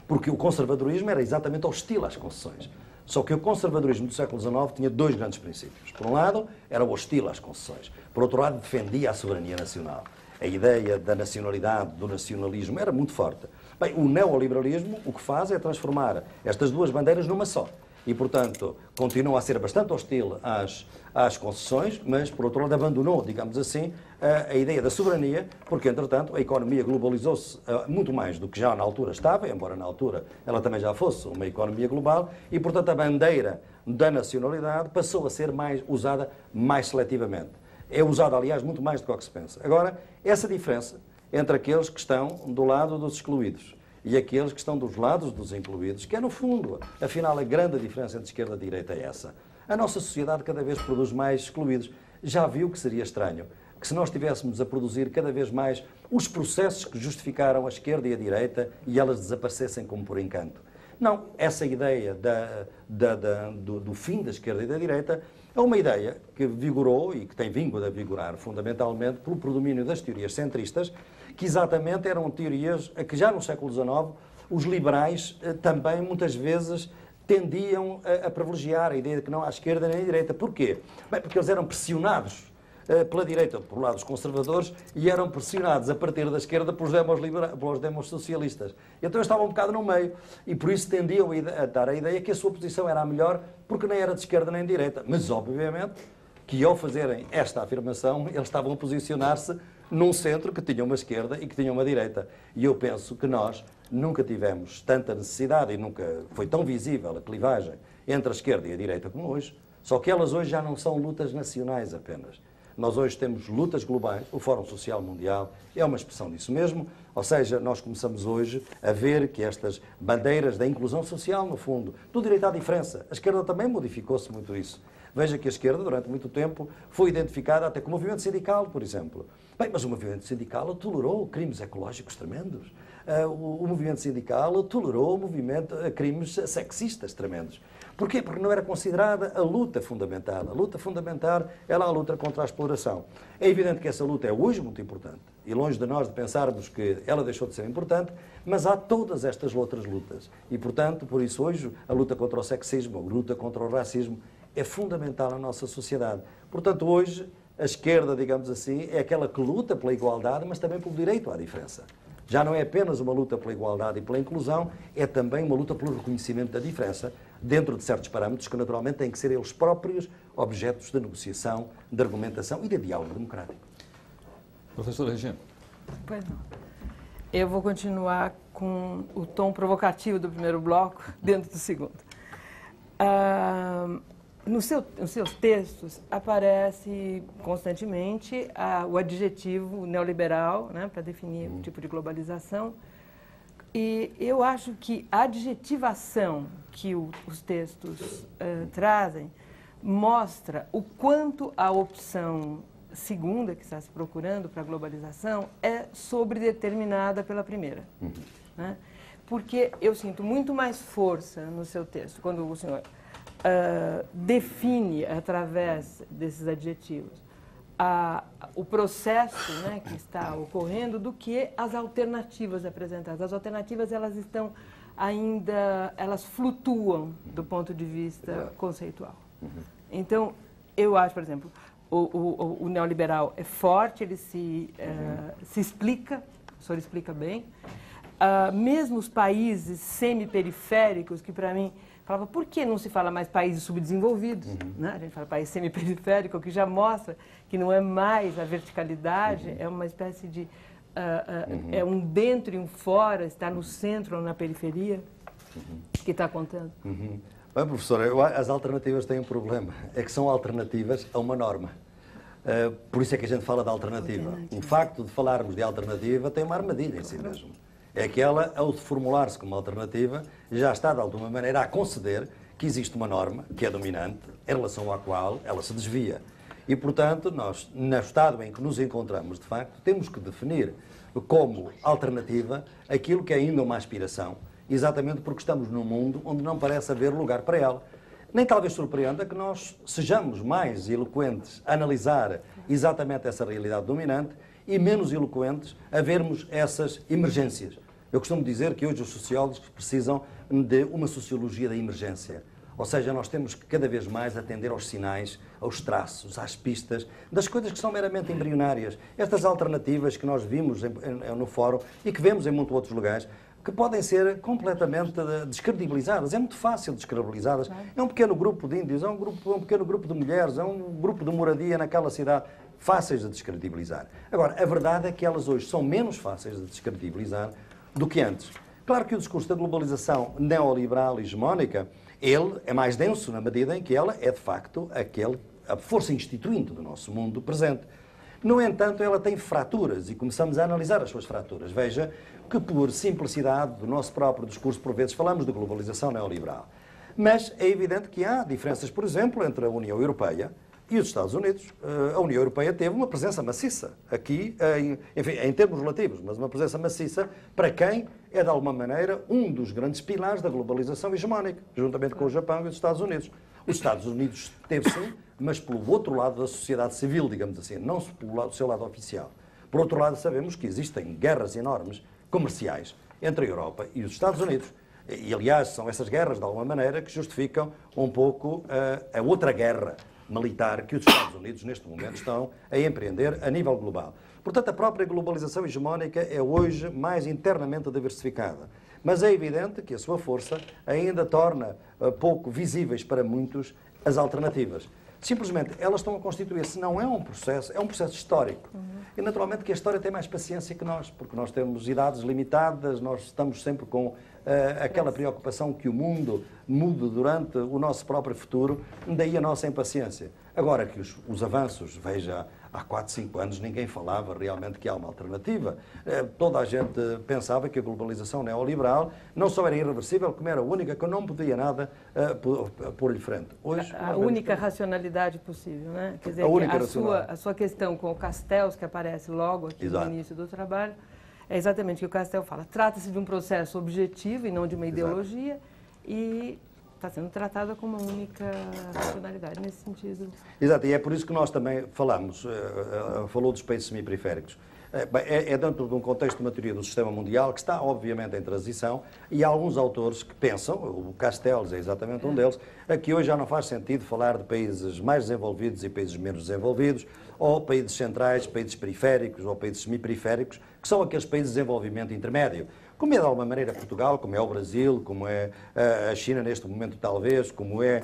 Porque o conservadorismo era exatamente hostil às concessões. Só que o conservadorismo do século XIX tinha dois grandes princípios. Por um lado, era hostil às concessões. Por outro lado, defendia a soberania nacional. A ideia da nacionalidade, do nacionalismo, era muito forte. Bem, o neoliberalismo o que faz é transformar estas duas bandeiras numa só. E, portanto, continua a ser bastante hostil às concessões, mas, por outro lado, abandonou, digamos assim, a ideia da soberania, porque, entretanto, a economia globalizou-se muito mais do que já na altura estava, embora na altura ela também já fosse uma economia global, e, portanto, a bandeira da nacionalidade passou a ser usada mais seletivamente. É usada, aliás, muito mais do que o que se pensa. Agora, essa diferença entre aqueles que estão do lado dos excluídos e aqueles que estão dos lados dos incluídos, que é, no fundo, afinal, a grande diferença entre esquerda e direita é essa. A nossa sociedade cada vez produz mais excluídos. Já viu que seria estranho que se nós estivéssemos a produzir cada vez mais os processos que justificaram a esquerda e a direita e elas desaparecessem como por encanto. Não, essa ideia do fim da esquerda e da direita é uma ideia que vigorou e que tem vindo a vigorar fundamentalmente pelo predomínio das teorias centristas, que exatamente eram teorias a que já no século XIX os liberais também muitas vezes tendiam a privilegiar a ideia de que não há esquerda nem direita. Porquê? Bem, porque eles eram pressionados pela direita, por lado dos conservadores, e eram pressionados a partir da esquerda pelos demos socialistas. Então estavam um bocado no meio, e por isso tendiam a dar a ideia que a sua posição era a melhor, porque nem era de esquerda nem de direita. Mas, obviamente, que ao fazerem esta afirmação, eles estavam a posicionar-se num centro que tinha uma esquerda e que tinha uma direita. E eu penso que nós nunca tivemos tanta necessidade e nunca foi tão visível a clivagem entre a esquerda e a direita como hoje, só que elas hoje já não são lutas nacionais apenas. Nós hoje temos lutas globais, o Fórum Social Mundial é uma expressão disso mesmo, ou seja, nós começamos hoje a ver que estas bandeiras da inclusão social, no fundo, do direito à diferença, a esquerda também modificou-se muito isso. Veja que a esquerda, durante muito tempo, foi identificada até com o movimento sindical, por exemplo. Bem, mas o movimento sindical tolerou crimes ecológicos tremendos. O movimento sindical tolerou crimes sexistas tremendos. Porquê? Porque não era considerada a luta fundamental. A luta fundamental era a luta contra a exploração. É evidente que essa luta é hoje muito importante. E longe de nós de pensarmos que ela deixou de ser importante, mas há todas estas outras lutas. E, portanto, por isso hoje, a luta contra o sexismo, a luta contra o racismo, é fundamental na nossa sociedade. Portanto, hoje, a esquerda, digamos assim, é aquela que luta pela igualdade, mas também pelo direito à diferença. Já não é apenas uma luta pela igualdade e pela inclusão, é também uma luta pelo reconhecimento da diferença, dentro de certos parâmetros que, naturalmente, têm que ser eles próprios objetos de negociação, de argumentação e de diálogo democrático. Professora Regina. Pois não. Eu vou continuar com o tom provocativo do primeiro bloco dentro do segundo. Nos seus textos aparece constantemente o adjetivo neoliberal, né, para definir o tipo de globalização. E eu acho que a adjetivação que os textos trazem mostra o quanto a opção segunda que está se procurando para a globalização é sobredeterminada pela primeira. Né? Porque eu sinto muito mais força no seu texto, quando o senhor define, através desses adjetivos, o processo, né, que está ocorrendo, do que as alternativas apresentadas. As alternativas, elas estão ainda, elas flutuam do ponto de vista conceitual. Então, eu acho, por exemplo, o neoliberal é forte, ele se explica, o senhor explica bem. Mesmo os países semiperiféricos, que para mim, falava, por que não se fala mais países subdesenvolvidos? Né? A gente fala país semiperiférico, que já mostra que não é mais a verticalidade, é uma espécie de... é um dentro e um fora, está no centro ou na periferia, que está contando. Bem, professora, as alternativas têm um problema, é que são alternativas a uma norma. Por isso é que a gente fala de alternativa. O facto de falarmos de alternativa tem uma armadilha em si mesmo. É que ela, ao formular-se como alternativa, já está, de alguma maneira, a conceder que existe uma norma que é dominante, em relação à qual ela se desvia. E, portanto, nós, no estado em que nos encontramos, de facto, temos que definir como alternativa aquilo que é ainda uma aspiração, exatamente porque estamos num mundo onde não parece haver lugar para ela. Nem talvez surpreenda que nós sejamos mais eloquentes a analisar exatamente essa realidade dominante e menos eloquentes a vermos essas emergências. Eu costumo dizer que hoje os sociólogos precisam de uma sociologia da emergência. Ou seja, nós temos que cada vez mais atender aos sinais, aos traços, às pistas, das coisas que são meramente embrionárias. Estas alternativas que nós vimos no fórum e que vemos em muitos outros lugares, que podem ser completamente descredibilizadas. É muito fácil descredibilizá-las. É um pequeno grupo de índios, é um pequeno grupo de mulheres, é um grupo de moradia naquela cidade. Fáceis de descredibilizar. Agora, a verdade é que elas hoje são menos fáceis de descredibilizar do que antes. Claro que o discurso da globalização neoliberal e hegemónica, ele é mais denso na medida em que ela é, de facto, a força instituinte do nosso mundo presente. No entanto, ela tem fraturas e começamos a analisar as suas fraturas. Veja que, por simplicidade do nosso próprio discurso, por vezes falamos de globalização neoliberal. Mas é evidente que há diferenças, por exemplo, entre a União Europeia e os Estados Unidos. A União Europeia teve uma presença maciça aqui, enfim, em termos relativos, mas uma presença maciça para quem é, de alguma maneira, um dos grandes pilares da globalização hegemónica, juntamente com o Japão e os Estados Unidos. Os Estados Unidos teve sim, mas pelo outro lado da sociedade civil, digamos assim, não pelo seu lado oficial. Por outro lado, sabemos que existem guerras enormes comerciais entre a Europa e os Estados Unidos. E, aliás, são essas guerras, de alguma maneira, que justificam um pouco a outra guerra militar que os Estados Unidos, neste momento, estão a empreender a nível global. Portanto, a própria globalização hegemónica é hoje mais internamente diversificada. Mas é evidente que a sua força ainda torna pouco visíveis para muitos as alternativas. Simplesmente, elas estão a constituir-se. Não é um processo histórico. E, naturalmente, que a história tem mais paciência que nós, porque nós temos idades limitadas, nós estamos sempre com aquela preocupação que o mundo mude durante o nosso próprio futuro, daí a nossa impaciência. Agora que os avanços, veja, há 4, 5 anos ninguém falava realmente que há uma alternativa. Toda a gente pensava que a globalização neoliberal não só era irreversível, como era única, que não podia nada pôr-lhe frente. Hoje, a única racionalidade possível, né? Quer dizer, a sua questão com o Castells, que aparece logo aqui no início do trabalho, é exatamente o que o Castells fala. Trata-se de um processo objetivo e não de uma ideologia, e está sendo tratada como uma única racionalidade nesse sentido. Exato, e é por isso que nós também falamos, falou dos países semiperiféricos. É dentro de um contexto de uma teoria do sistema mundial que está, obviamente, em transição, e há alguns autores que pensam, o Castells é exatamente um deles, que hoje já não faz sentido falar de países mais desenvolvidos e países menos desenvolvidos, ou países centrais, países periféricos ou países semiperiféricos, que são aqueles países de desenvolvimento intermédio. Como é, de alguma maneira, Portugal, como é o Brasil, como é a China neste momento, talvez, como é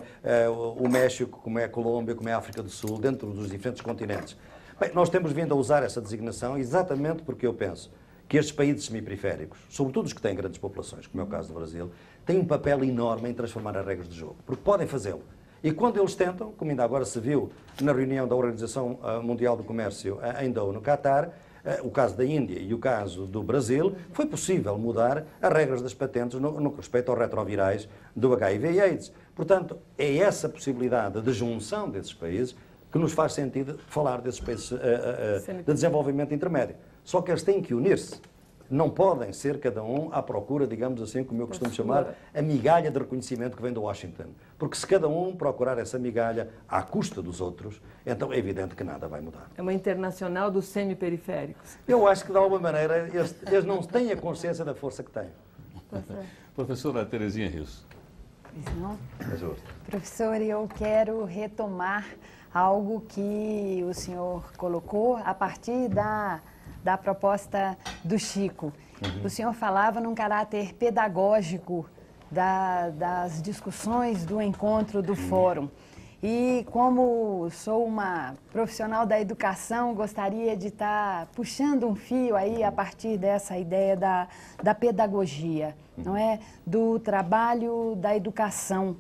o México, como é a Colômbia, como é a África do Sul, dentro dos diferentes continentes. Bem, nós temos vindo a usar essa designação exatamente porque eu penso que estes países semiperiféricos, sobretudo os que têm grandes populações, como é o caso do Brasil, têm um papel enorme em transformar as regras de jogo, porque podem fazê-lo. E quando eles tentam, como ainda agora se viu na reunião da Organização Mundial do Comércio em Doha, no Catar, o caso da Índia e o caso do Brasil, foi possível mudar as regras das patentes no que respeita aos retrovirais do HIV e AIDS. Portanto, é essa possibilidade de junção desses países que nos faz sentido falar desses países de desenvolvimento intermédio. Só que eles têm que unir-se. Não podem ser cada um à procura, digamos assim, como eu costumo chamar, a migalha de reconhecimento que vem de Washington. Porque se cada um procurar essa migalha à custa dos outros, então é evidente que nada vai mudar. É uma internacional dos semiperiféricos. Eu acho que, de alguma maneira, eles não têm a consciência da força que têm. Professora Terezinha Rios. Professor, eu quero retomar algo que o senhor colocou a partir da proposta do Chico. O senhor falava num caráter pedagógico das discussões do encontro do fórum. E como sou uma profissional da educação, gostaria de estar puxando um fio aí a partir dessa ideia da pedagogia, não é? Do trabalho da educação,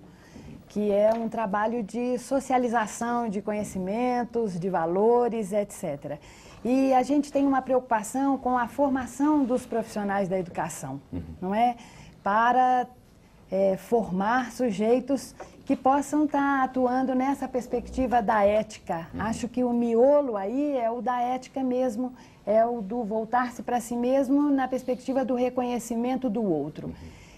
que é um trabalho de socialização de conhecimentos, de valores, etc. E a gente tem uma preocupação com a formação dos profissionais da educação, não é? Para formar sujeitos que possam estar atuando nessa perspectiva da ética. Acho que o miolo aí é o da ética mesmo, é o do voltar-se para si mesmo na perspectiva do reconhecimento do outro.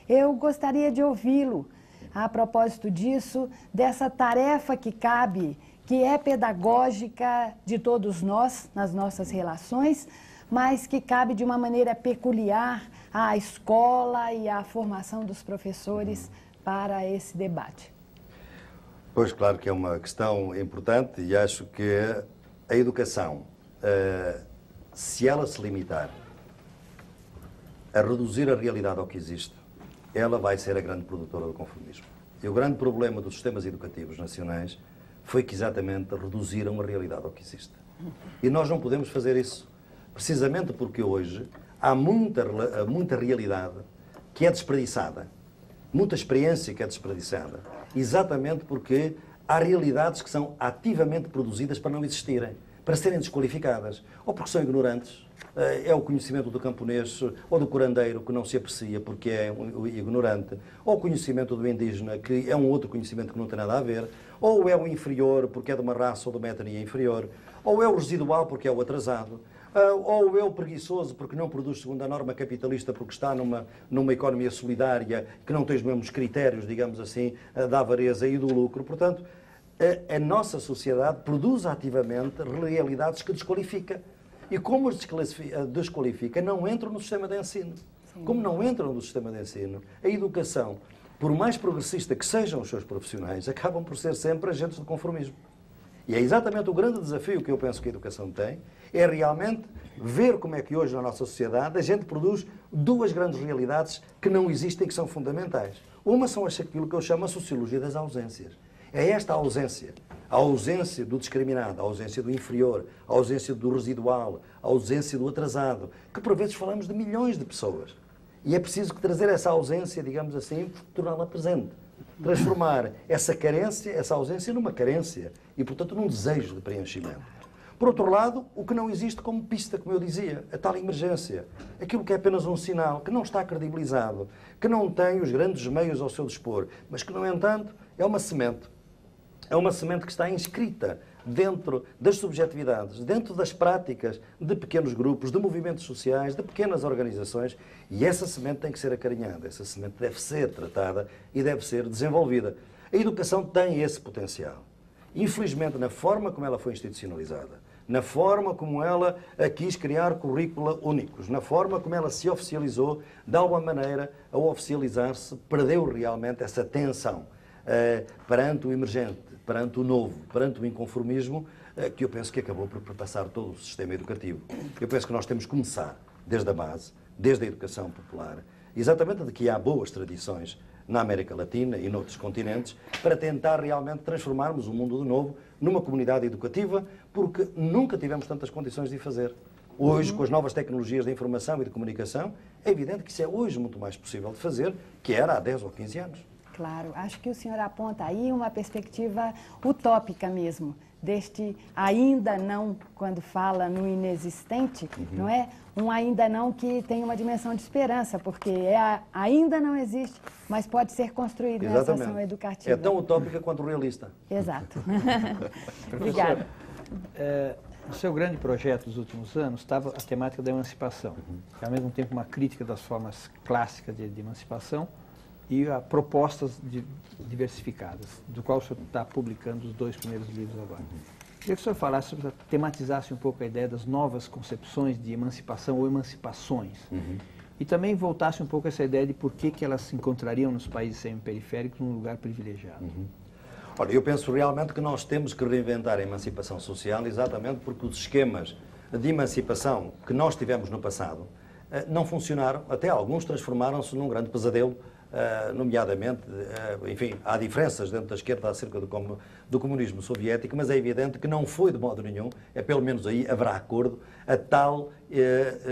Eu gostaria de ouvi-lo a propósito disso, dessa tarefa que cabe, que é pedagógica de todos nós, nas nossas relações, mas que cabe de uma maneira peculiar à escola e à formação dos professores para esse debate. Pois, claro que é uma questão importante e acho que a educação, se ela se limitar a reduzir a realidade ao que existe, ela vai ser a grande produtora do conformismo. E o grande problema dos sistemas educativos nacionais foi que exatamente reduziram a realidade ao que existe. E nós não podemos fazer isso, precisamente porque hoje há muita realidade que é desperdiçada, muita experiência que é desperdiçada, exatamente porque há realidades que são ativamente produzidas para não existirem, para serem desqualificadas, ou porque são ignorantes. É o conhecimento do camponês ou do curandeiro que não se aprecia porque é um ignorante, ou o conhecimento do indígena, que é um outro conhecimento que não tem nada a ver, ou é o inferior porque é de uma raça ou de uma etnia inferior, ou é o residual porque é o atrasado, ou é o preguiçoso porque não produz segundo a norma capitalista porque está numa economia solidária que não tem os mesmos critérios, digamos assim, da avareza e do lucro. Portanto, a nossa sociedade produz ativamente realidades que desqualifica. E como as desqualifica, não entram no sistema de ensino. Sim. Como não entram no sistema de ensino, a educação, por mais progressista que sejam os seus profissionais, acabam por ser sempre agentes do conformismo. E é exatamente o grande desafio que eu penso que a educação tem, é realmente ver como é que hoje na nossa sociedade a gente produz duas grandes realidades que não existem e que são fundamentais. Uma são aquilo que eu chamo a sociologia das ausências. É esta ausência. A ausência do discriminado, a ausência do inferior, a ausência do residual, a ausência do atrasado, que por vezes falamos de milhões de pessoas. E é preciso trazer essa ausência, digamos assim, torná-la presente. Transformar essa carência, essa ausência numa carência e, portanto, num desejo de preenchimento. Por outro lado, o que não existe como pista, como eu dizia, a tal emergência. Aquilo que é apenas um sinal, que não está credibilizado, que não tem os grandes meios ao seu dispor, mas que, no entanto, é uma semente. É uma semente que está inscrita dentro das subjetividades, dentro das práticas de pequenos grupos, de movimentos sociais, de pequenas organizações, e essa semente tem que ser acarinhada, essa semente deve ser tratada e deve ser desenvolvida. A educação tem esse potencial. Infelizmente, na forma como ela foi institucionalizada, na forma como ela quis criar currícula únicos, na forma como ela se oficializou, de alguma maneira, ao oficializar-se, perdeu realmente essa tensão perante o emergente, perante o novo, perante o inconformismo, que eu penso que acabou por perpassar todo o sistema educativo. Eu penso que nós temos que começar desde a base, desde a educação popular, exatamente de que há boas tradições na América Latina e noutros continentes, para tentar realmente transformarmos o mundo de novo numa comunidade educativa, porque nunca tivemos tantas condições de o fazer. Hoje, com as novas tecnologias de informação e de comunicação, é evidente que isso é hoje muito mais possível de fazer que era há 10 ou 15 anos. Claro, acho que o senhor aponta aí uma perspectiva utópica mesmo, deste ainda não, quando fala no inexistente, não é? Um ainda não que tem uma dimensão de esperança, porque ainda não existe, mas pode ser construído nessa ação educativa. É tão utópica quanto realista. Exato. Obrigada. No seu grande projeto dos últimos anos estava a temática da emancipação, que ao mesmo tempo uma crítica das formas clássicas de emancipação, e a propostas diversificadas, do qual o senhor está publicando os 2 primeiros livros agora. Queria que o senhor falasse, tematizasse um pouco a ideia das novas concepções de emancipação ou emancipações. E também voltasse um pouco a essa ideia de por que elas se encontrariam nos países semi-periféricos num lugar privilegiado. Olha, eu penso realmente que nós temos que reinventar a emancipação social exatamente porque os esquemas de emancipação que nós tivemos no passado não funcionaram, até alguns transformaram-se num grande pesadelo, nomeadamente, enfim, há diferenças dentro da esquerda acerca do comunismo soviético, mas é evidente que não foi de modo nenhum, pelo menos aí haverá acordo, a tal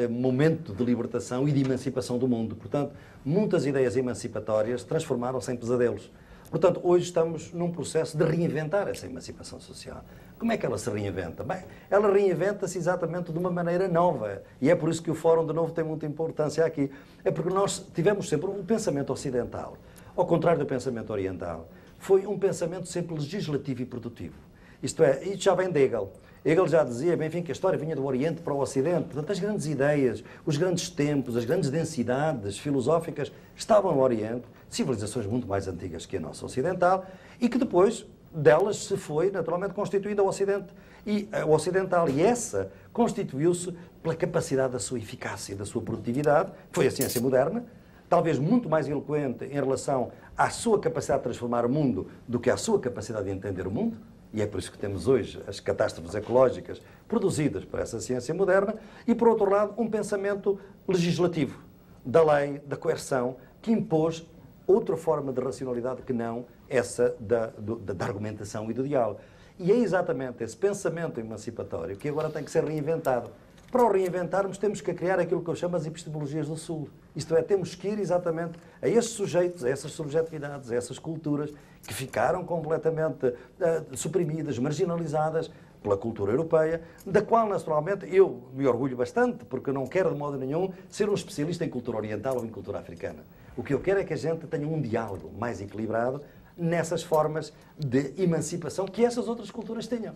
momento de libertação e de emancipação do mundo. Portanto, muitas ideias emancipatórias transformaram-se em pesadelos. Portanto, hoje estamos num processo de reinventar essa emancipação social. Como é que ela se reinventa? Bem, ela reinventa-se exatamente de uma maneira nova. E é por isso que o Fórum de Novo tem muita importância aqui. É porque nós tivemos sempre um pensamento ocidental, ao contrário do pensamento oriental. Foi um pensamento sempre legislativo e produtivo. Isto é, isto já vem de Hegel. Hegel já dizia, bem, enfim, que a história vinha do Oriente para o Ocidente. Portanto, as grandes ideias, os grandes tempos, as grandes densidades filosóficas estavam no Oriente, civilizações muito mais antigas que a nossa ocidental, e que depois delas se foi, naturalmente, constituindo o ocidental. E essa constituiu-se pela capacidade da sua eficácia, da sua produtividade, foi a ciência moderna, talvez muito mais eloquente em relação à sua capacidade de transformar o mundo do que à sua capacidade de entender o mundo. E é por isso que temos hoje as catástrofes ecológicas produzidas por essa ciência moderna, e, por outro lado, um pensamento legislativo, da lei, da coerção, que impôs outra forma de racionalidade que não essa da argumentação e do diálogo. E é exatamente esse pensamento emancipatório que agora tem que ser reinventado. Para o reinventarmos, temos que criar aquilo que eu chamo as epistemologias do Sul. Isto é, temos que ir exatamente a esses sujeitos, a essas subjetividades, a essas culturas que ficaram completamente suprimidas, marginalizadas pela cultura europeia, da qual, naturalmente, eu me orgulho bastante, porque eu não quero, de modo nenhum, ser um especialista em cultura oriental ou em cultura africana. O que eu quero é que a gente tenha um diálogo mais equilibrado nessas formas de emancipação que essas outras culturas tenham.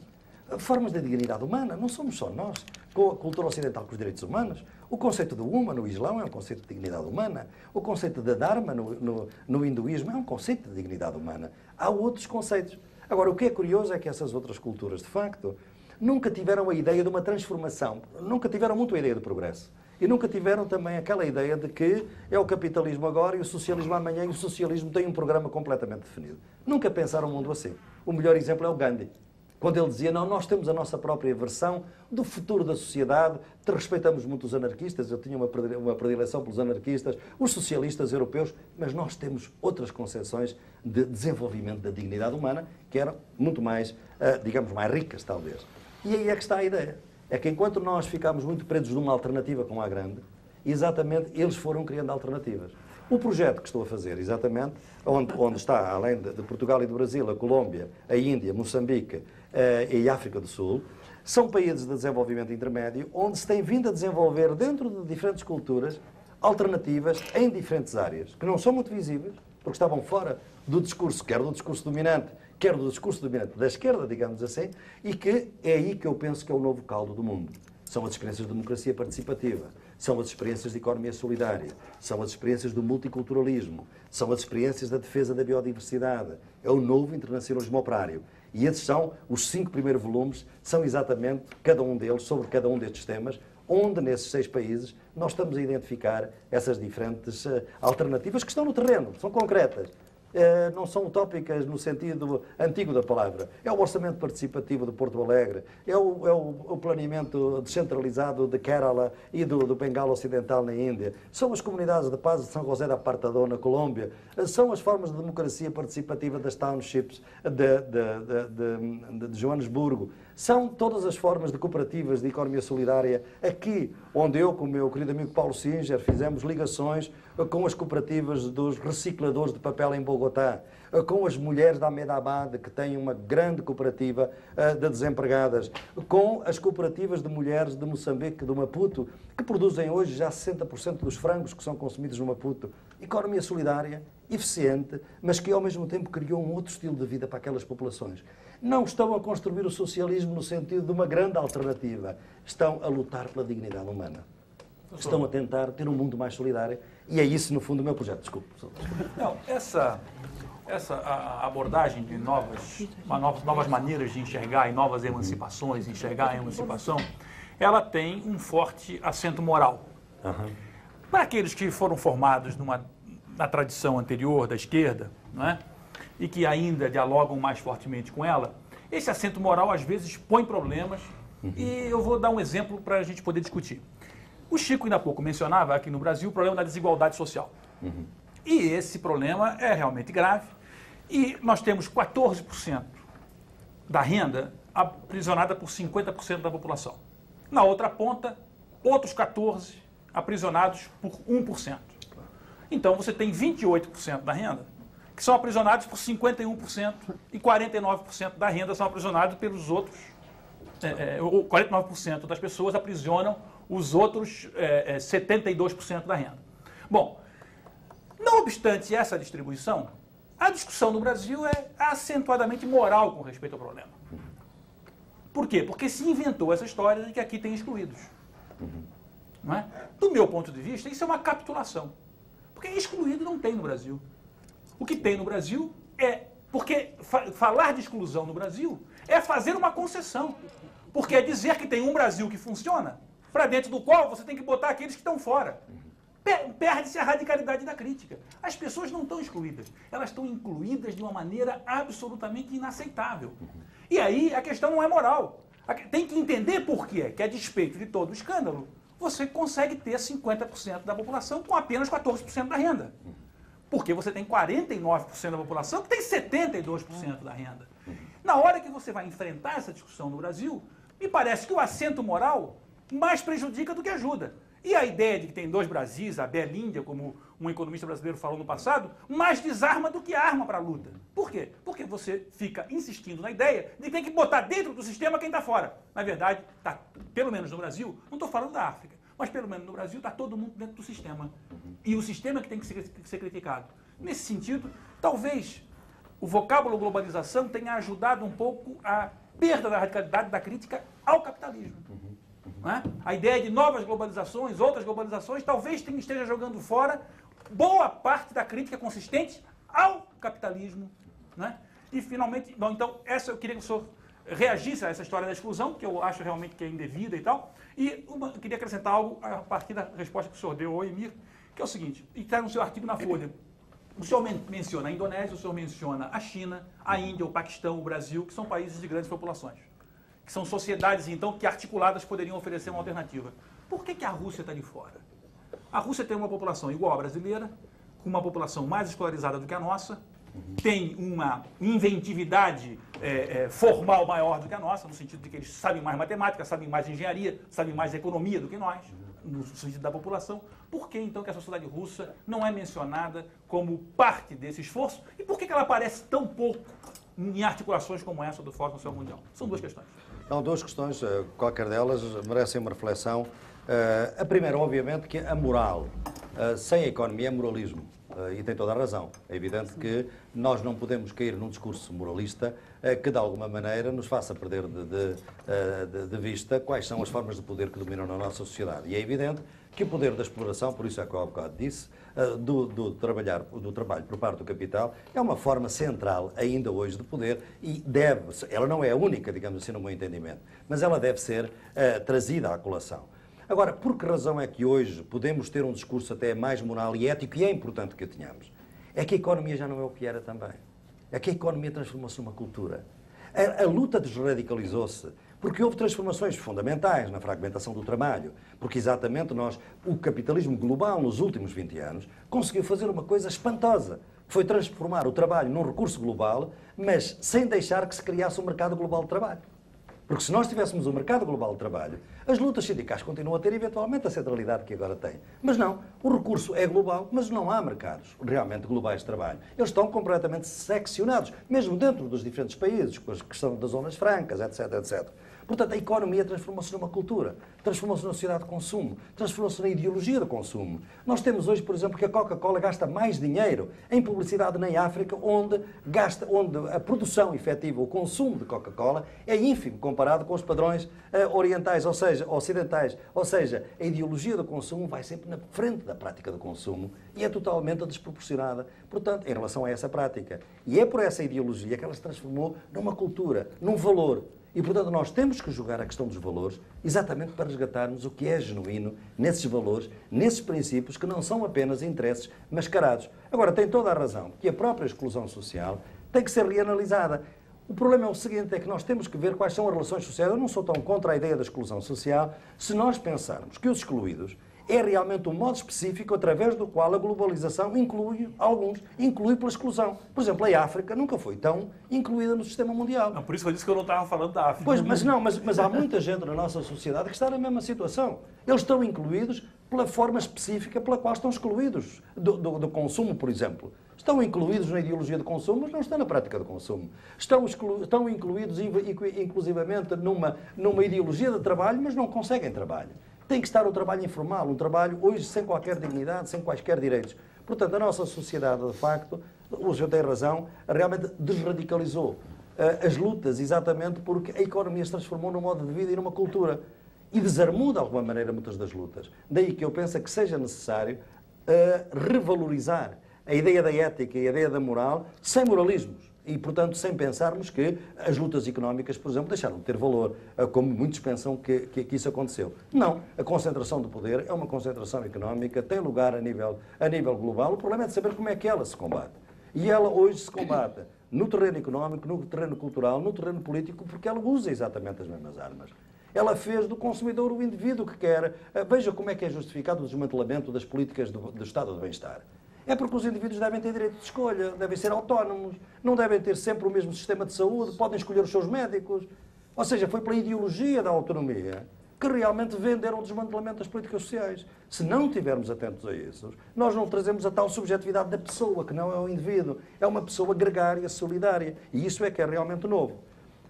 Formas de dignidade humana, não somos só nós. Com a cultura ocidental, com os direitos humanos, o conceito do Uma no Islão é um conceito de dignidade humana, o conceito de Dharma no hinduísmo é um conceito de dignidade humana. Há outros conceitos. Agora, o que é curioso é que essas outras culturas, de facto, nunca tiveram a ideia de uma transformação, nunca tiveram muito a ideia de progresso. E nunca tiveram também aquela ideia de que é o capitalismo agora e o socialismo amanhã, e o socialismo tem um programa completamente definido. Nunca pensaram o mundo assim. O melhor exemplo é o Gandhi. quando ele dizia, não, nós temos a nossa própria versão do futuro da sociedade, respeitamos muito os anarquistas, eu tinha uma predileção pelos anarquistas, os socialistas europeus, mas nós temos outras concepções de desenvolvimento da dignidade humana que eram muito mais, digamos, mais ricas, talvez. E aí é que está a ideia. É que enquanto nós ficámos muito presos numa alternativa com a grande, exatamente eles foram criando alternativas. O projeto que estou a fazer, exatamente, onde está, além de Portugal e do Brasil, a Colômbia, a Índia, Moçambique e a África do Sul, são países de desenvolvimento intermédio onde se tem vindo a desenvolver, dentro de diferentes culturas, alternativas em diferentes áreas, que não são muito visíveis, porque estavam fora do discurso, quer do discurso dominante, quer do discurso dominante da esquerda, digamos assim, e que é aí que eu penso que é o novo caldo do mundo. São as experiências de democracia participativa, são as experiências de economia solidária, são as experiências do multiculturalismo, são as experiências da defesa da biodiversidade, é o novo internacionalismo operário. E esses são os 5 primeiros volumes, são exatamente cada um deles, sobre cada um destes temas, onde nesses 6 países nós estamos a identificar essas diferentes alternativas que estão no terreno, são concretas. Não são utópicas no sentido antigo da palavra. É o orçamento participativo de Porto Alegre, é o planeamento descentralizado de Kerala e do Bengala Ocidental na Índia, são as comunidades de paz de São José da Apartador na Colômbia, são as formas de democracia participativa das townships de Joanesburgo, são todas as formas de cooperativas de economia solidária aqui, onde eu, com o meu querido amigo Paulo Singer, fizemos ligações com as cooperativas dos recicladores de papel em Bogotá, com as mulheres da Ahmedabad, que têm uma grande cooperativa de desempregadas, com as cooperativas de mulheres de Moçambique, do Maputo, que produzem hoje já 60% dos frangos que são consumidos no Maputo. Economia solidária, eficiente, mas que ao mesmo tempo criou um outro estilo de vida para aquelas populações. Não estão a construir o socialismo no sentido de uma grande alternativa. Estão a lutar pela dignidade humana. Estão a tentar ter um mundo mais solidário. E é isso, no fundo, o meu projeto. Desculpe. Não, essa abordagem de novas maneiras de enxergar e novas emancipações, enxergar a emancipação, ela tem um forte acento moral. Para aqueles que foram formados na tradição anterior da esquerda, não é? E que ainda dialogam mais fortemente com ela, esse acento moral às vezes põe problemas e eu vou dar um exemplo para a gente poder discutir. O Chico ainda há pouco mencionava aqui no Brasil o problema da desigualdade social. E esse problema é realmente grave e nós temos 14% da renda aprisionada por 50% da população. Na outra ponta, outros 14% aprisionados por 1%. Então você tem 28% da renda que são aprisionados por 51% e 49% da renda são aprisionados pelos outros. 49% das pessoas aprisionam os outros 72% da renda. Bom, não obstante essa distribuição, a discussão no Brasil é acentuadamente moral com respeito ao problema. Por quê? Porque se inventou essa história de que aqui tem excluídos. Não é? Do meu ponto de vista, isso é uma capitulação. Porque excluído não tem no Brasil. O que tem no Brasil é... Porque falar de exclusão no Brasil é fazer uma concessão. Porque é dizer que tem um Brasil que funciona, para dentro do qual você tem que botar aqueles que estão fora. Perde-se a radicalidade da crítica. As pessoas não estão excluídas. Elas estão incluídas de uma maneira absolutamente inaceitável. E aí a questão não é moral. Tem que entender por quê, que a despeito de todo o escândalo, você consegue ter 50% da população com apenas 14% da renda. Porque você tem 49% da população que tem 72% da renda. Na hora que você vai enfrentar essa discussão no Brasil, me parece que o acento moral mais prejudica do que ajuda. E a ideia de que tem dois Brasis, a Bela Índia, como um economista brasileiro falou no passado, mais desarma do que arma para a luta. Por quê? Porque você fica insistindo na ideia de que tem que botar dentro do sistema quem está fora. Na verdade, tá, pelo menos no Brasil, não estou falando da África, mas pelo menos no Brasil está todo mundo dentro do sistema. E o sistema é que tem que ser criticado. Nesse sentido, talvez o vocábulo globalização tenha ajudado um pouco a perda da radicalidade da crítica ao capitalismo. Né? A ideia de novas globalizações, outras globalizações, talvez esteja jogando fora boa parte da crítica consistente ao capitalismo. Né? E, finalmente, bom, então, eu queria que o senhor reagisse a essa história da exclusão, que eu acho realmente que é indevida e tal. E eu queria acrescentar algo a partir da resposta que o senhor deu ao Emir, que é o seguinte, e está no seu artigo na Folha. O senhor menciona a Indonésia, o senhor menciona a China, a Índia, o Paquistão, o Brasil, que são países de grandes populações. Que são sociedades, então, que articuladas poderiam oferecer uma alternativa. Por que a Rússia está de fora? A Rússia tem uma população igual à brasileira, com uma população mais escolarizada do que a nossa, tem uma inventividade formal maior do que a nossa, no sentido de que eles sabem mais matemática, sabem mais engenharia, sabem mais economia do que nós, no sentido da população. Por que, então, que a sociedade russa não é mencionada como parte desse esforço? E por que ela aparece tão pouco em articulações como essa do Fórum Social Mundial? São duas questões. São duas questões, qualquer delas merecem uma reflexão. A primeira, obviamente, que a moral, sem a economia, é moralismo. E tem toda a razão. É evidente que nós não podemos cair num discurso moralista que, de alguma maneira, nos faça perder de vista quais são as formas de poder que dominam na nossa sociedade. E é evidente que o poder da exploração, por isso é que eu há bocado disse, do trabalho por parte do capital, é uma forma central ainda hoje de poder e ela não é a única, digamos assim, no meu entendimento, mas ela deve ser trazida à colação. Agora, por que razão é que hoje podemos ter um discurso até mais moral e ético, e é importante que o tenhamos? É que a economia já não é o que era também. É que a economia transformou-se numa cultura. A luta desradicalizou-se, porque houve transformações fundamentais na fragmentação do trabalho, porque exatamente o capitalismo global nos últimos 20 anos conseguiu fazer uma coisa espantosa. Foi transformar o trabalho num recurso global, mas sem deixar que se criasse um mercado global de trabalho. Porque se nós tivéssemos um mercado global de trabalho, as lutas sindicais continuam a ter eventualmente a centralidade que agora têm. Mas não, o recurso é global, mas não há mercados realmente globais de trabalho. Eles estão completamente seccionados, mesmo dentro dos diferentes países, com a questão das zonas francas, etc, etc. Portanto, a economia transformou-se numa cultura, transformou-se numa sociedade de consumo, transformou-se na ideologia do consumo. Nós temos hoje, por exemplo, que a Coca-Cola gasta mais dinheiro em publicidade na África, onde a produção efetiva, o consumo de Coca-Cola, é ínfimo comparado com os padrões orientais, ou seja, ocidentais. Ou seja, a ideologia do consumo vai sempre na frente da prática do consumo e é totalmente desproporcionada, portanto, em relação a essa prática. E é por essa ideologia que ela se transformou numa cultura, num valor. E, portanto, nós temos que jogar a questão dos valores exatamente para resgatarmos o que é genuíno nesses valores, nesses princípios que não são apenas interesses mascarados. Agora, tem toda a razão que a própria exclusão social tem que ser reanalisada. O problema é o seguinte, é que nós temos que ver quais são as relações sociais. Eu não sou tão contra a ideia da exclusão social se nós pensarmos que os excluídos é realmente um modo específico através do qual a globalização inclui pela exclusão. Por exemplo, a África nunca foi tão incluída no sistema mundial. Não, por isso eu disse que eu não estava falando da África. Pois, mas há muita gente na nossa sociedade que está na mesma situação. Eles estão incluídos pela forma específica pela qual estão excluídos do consumo, por exemplo. Estão incluídos na ideologia do consumo, mas não estão na prática do consumo. Estão incluídos, inclusivamente, numa ideologia de trabalho, mas não conseguem trabalho. Tem que estar o trabalho informal, um trabalho hoje sem qualquer dignidade, sem quaisquer direitos. Portanto, a nossa sociedade, de facto, o senhor tem razão, realmente desradicalizou as lutas, exatamente porque a economia se transformou num modo de vida e numa cultura. E desarmou, de alguma maneira, muitas das lutas. Daí que eu penso que seja necessário revalorizar a ideia da ética e a ideia da moral sem moralismos. E, portanto, sem pensarmos que as lutas económicas, por exemplo, deixaram de ter valor, como muitos pensam que isso aconteceu. Não. A concentração do poder é uma concentração económica, tem lugar a nível global. O problema é de saber como é que ela se combate. E ela hoje se combate no terreno económico, no terreno cultural, no terreno político, porque ela usa exatamente as mesmas armas. Ela fez do consumidor o indivíduo que quer. Veja como é que é justificado o desmantelamento das políticas do Estado de bem-estar. É porque os indivíduos devem ter direito de escolha, devem ser autónomos, não devem ter sempre o mesmo sistema de saúde, podem escolher os seus médicos. Ou seja, foi pela ideologia da autonomia que realmente venderam o desmantelamento das políticas sociais. Se não estivermos atentos a isso, nós não trazemos a tal subjetividade da pessoa, que não é o indivíduo, é uma pessoa gregária, solidária. E isso é que é realmente novo.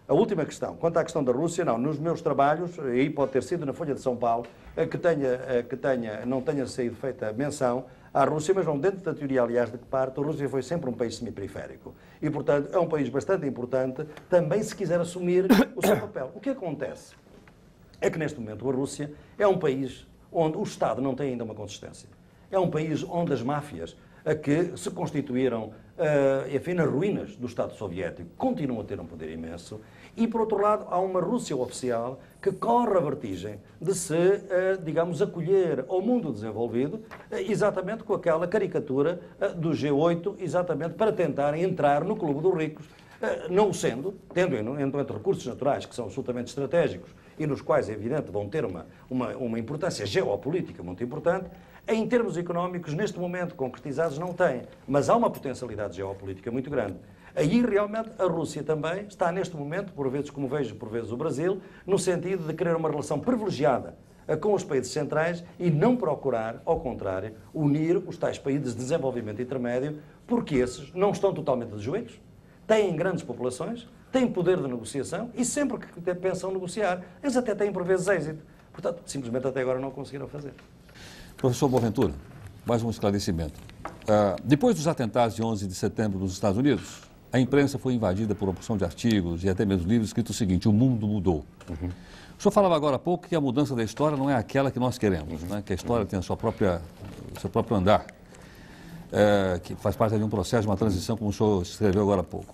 A última questão, quanto à questão da Rússia, não. Nos meus trabalhos, aí pode ter sido na Folha de São Paulo, não tenha sido feita menção à Rússia, mas não dentro da teoria, aliás, de que parte, a Rússia foi sempre um país semiperiférico. E, portanto, é um país bastante importante, também se quiser assumir o seu papel. O que acontece é que, neste momento, a Rússia é um país onde o Estado não tem ainda uma consistência. É um país onde as máfias que se constituíram, enfim, nas ruínas do Estado Soviético, continuam a ter um poder imenso. E, por outro lado, há uma Rússia oficial que corre a vertigem de se, digamos, acolher ao mundo desenvolvido, exatamente com aquela caricatura do G8, exatamente para tentar entrar no clube dos ricos, não o sendo, tendo entre recursos naturais que são absolutamente estratégicos e nos quais, é evidente, vão ter uma importância geopolítica muito importante, em termos económicos, neste momento, concretizados, não têm. Mas há uma potencialidade geopolítica muito grande. Aí, realmente, a Rússia também está, neste momento, por vezes, como vejo, por vezes, o Brasil, no sentido de querer uma relação privilegiada com os países centrais e não procurar, ao contrário, unir os tais países de desenvolvimento intermédio, porque esses não estão totalmente de joelhos, têm grandes populações, têm poder de negociação e sempre que pensam negociar, eles até têm, por vezes, êxito. Portanto, simplesmente até agora não conseguiram fazer. Professor Boaventura, mais um esclarecimento. Depois dos atentados de 11 de setembro nos Estados Unidos, a imprensa foi invadida por uma porção de artigos e até mesmo livros escrito o seguinte: o mundo mudou. O senhor falava agora há pouco que a mudança da história não é aquela que nós queremos, né? Que a história tem o seu próprio andar, que faz parte de um processo, de uma transição, como o senhor escreveu agora há pouco.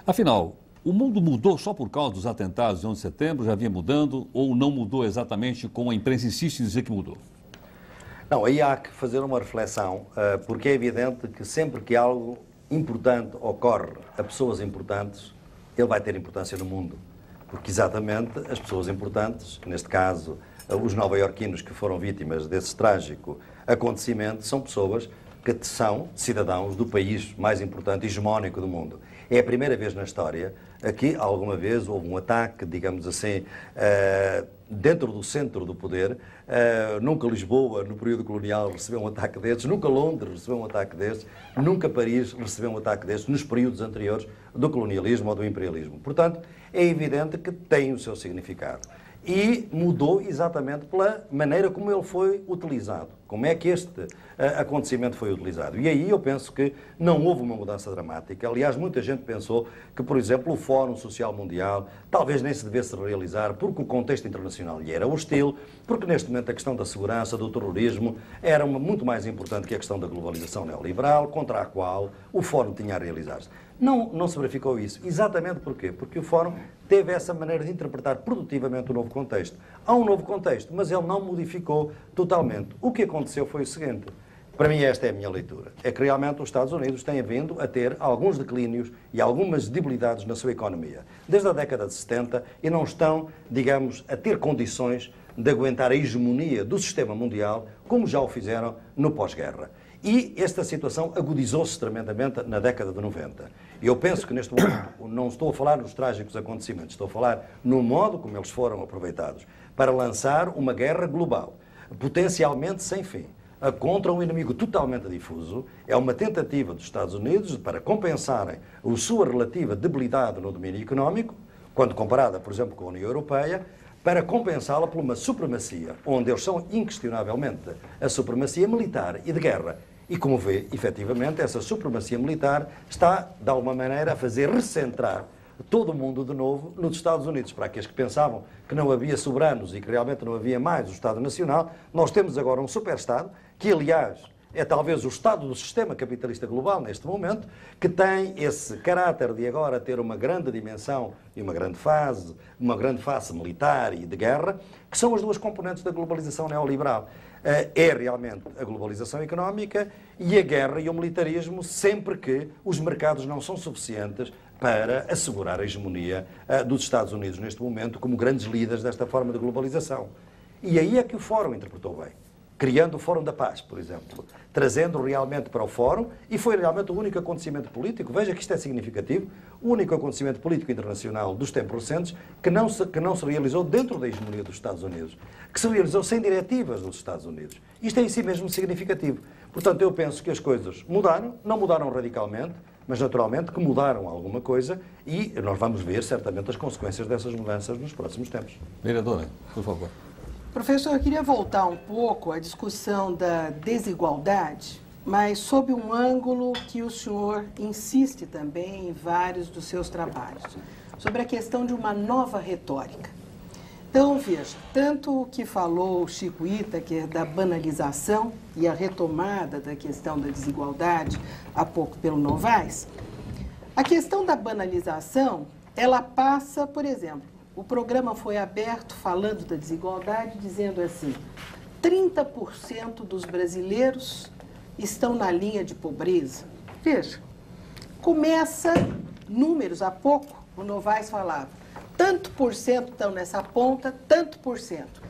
Afinal, o mundo mudou só por causa dos atentados de 11 de setembro, já vinha mudando, ou não mudou exatamente como a imprensa insiste em dizer que mudou? Não, aí há que fazer uma reflexão, porque é evidente que sempre que algo importante ocorre a pessoas importantes, ele vai ter importância no mundo. Porque exatamente as pessoas importantes, neste caso os nova-iorquinos que foram vítimas desse trágico acontecimento, são pessoas que são cidadãos do país mais importante e hegemónico do mundo. É a primeira vez na história que alguma vez houve um ataque, digamos assim, dentro do centro do poder. Nunca Lisboa, no período colonial, recebeu um ataque destes, nunca Londres recebeu um ataque destes, nunca Paris recebeu um ataque destes nos períodos anteriores do colonialismo ou do imperialismo. Portanto, é evidente que tem o seu significado. E mudou exatamente pela maneira como ele foi utilizado. Como é que este acontecimento foi utilizado. E aí eu penso que não houve uma mudança dramática. Aliás, muita gente pensou que, por exemplo, o Fórum Social Mundial talvez nem se devesse realizar porque o contexto internacional lhe era hostil, porque neste momento a questão da segurança, do terrorismo, era muito mais importante que a questão da globalização neoliberal, contra a qual o Fórum tinha a realizar-se. Não se verificou isso. Exatamente porquê? Porque o Fórum teve essa maneira de interpretar produtivamente o novo contexto. Há um novo contexto, mas ele não modificou totalmente. O que aconteceu foi o seguinte, para mim esta é a minha leitura, é que realmente os Estados Unidos têm vindo a ter alguns declínios e algumas debilidades na sua economia, desde a década de 70, e não estão, digamos, a ter condições de aguentar a hegemonia do sistema mundial, como já o fizeram no pós-guerra. E esta situação agudizou-se tremendamente na década de 90. E eu penso que neste momento, não estou a falar dos trágicos acontecimentos, estou a falar no modo como eles foram aproveitados para lançar uma guerra global, potencialmente sem fim, contra um inimigo totalmente difuso. É uma tentativa dos Estados Unidos para compensarem a sua relativa debilidade no domínio económico, quando comparada, por exemplo, com a União Europeia, para compensá-la por uma supremacia, onde eles são inquestionavelmente a supremacia militar e de guerra. E como vê, efetivamente, essa supremacia militar está, de alguma maneira, a fazer recentrar todo o mundo de novo nos Estados Unidos. Para aqueles que pensavam que não havia soberanos e que realmente não havia mais o Estado Nacional, nós temos agora um super-Estado, que aliás é talvez o Estado do sistema capitalista global neste momento, que tem esse caráter de agora ter uma grande dimensão e uma grande face militar e de guerra, que são as duas componentes da globalização neoliberal. É realmente a globalização económica e a guerra e o militarismo, sempre que os mercados não são suficientes para assegurar a hegemonia dos Estados Unidos neste momento como grandes líderes desta forma de globalização. E aí é que o Fórum interpretou bem, criando o Fórum da Paz, por exemplo, trazendo realmente para o Fórum, e foi realmente o único acontecimento político, veja que isto é significativo, o único acontecimento político internacional dos tempos recentes que não se realizou dentro da hegemonia dos Estados Unidos, que se realizou sem diretivas dos Estados Unidos. Isto é em si mesmo significativo. Portanto, eu penso que as coisas mudaram, não mudaram radicalmente, mas naturalmente que mudaram alguma coisa, e nós vamos ver certamente as consequências dessas mudanças nos próximos tempos. Vereadora, por favor. Professor, eu queria voltar um pouco à discussão da desigualdade, mas sob um ângulo que o senhor insiste também em vários dos seus trabalhos, sobre a questão de uma nova retórica. Então, veja, tanto o que falou o Chico Ita, que é da banalização e a retomada da questão da desigualdade, há pouco pelo Novaes, a questão da banalização, ela passa, por exemplo, o programa foi aberto falando da desigualdade, dizendo assim, 30% dos brasileiros estão na linha de pobreza. Veja, começa números, há pouco o Novaes falava, tanto por cento estão nessa ponta, tanto por cento.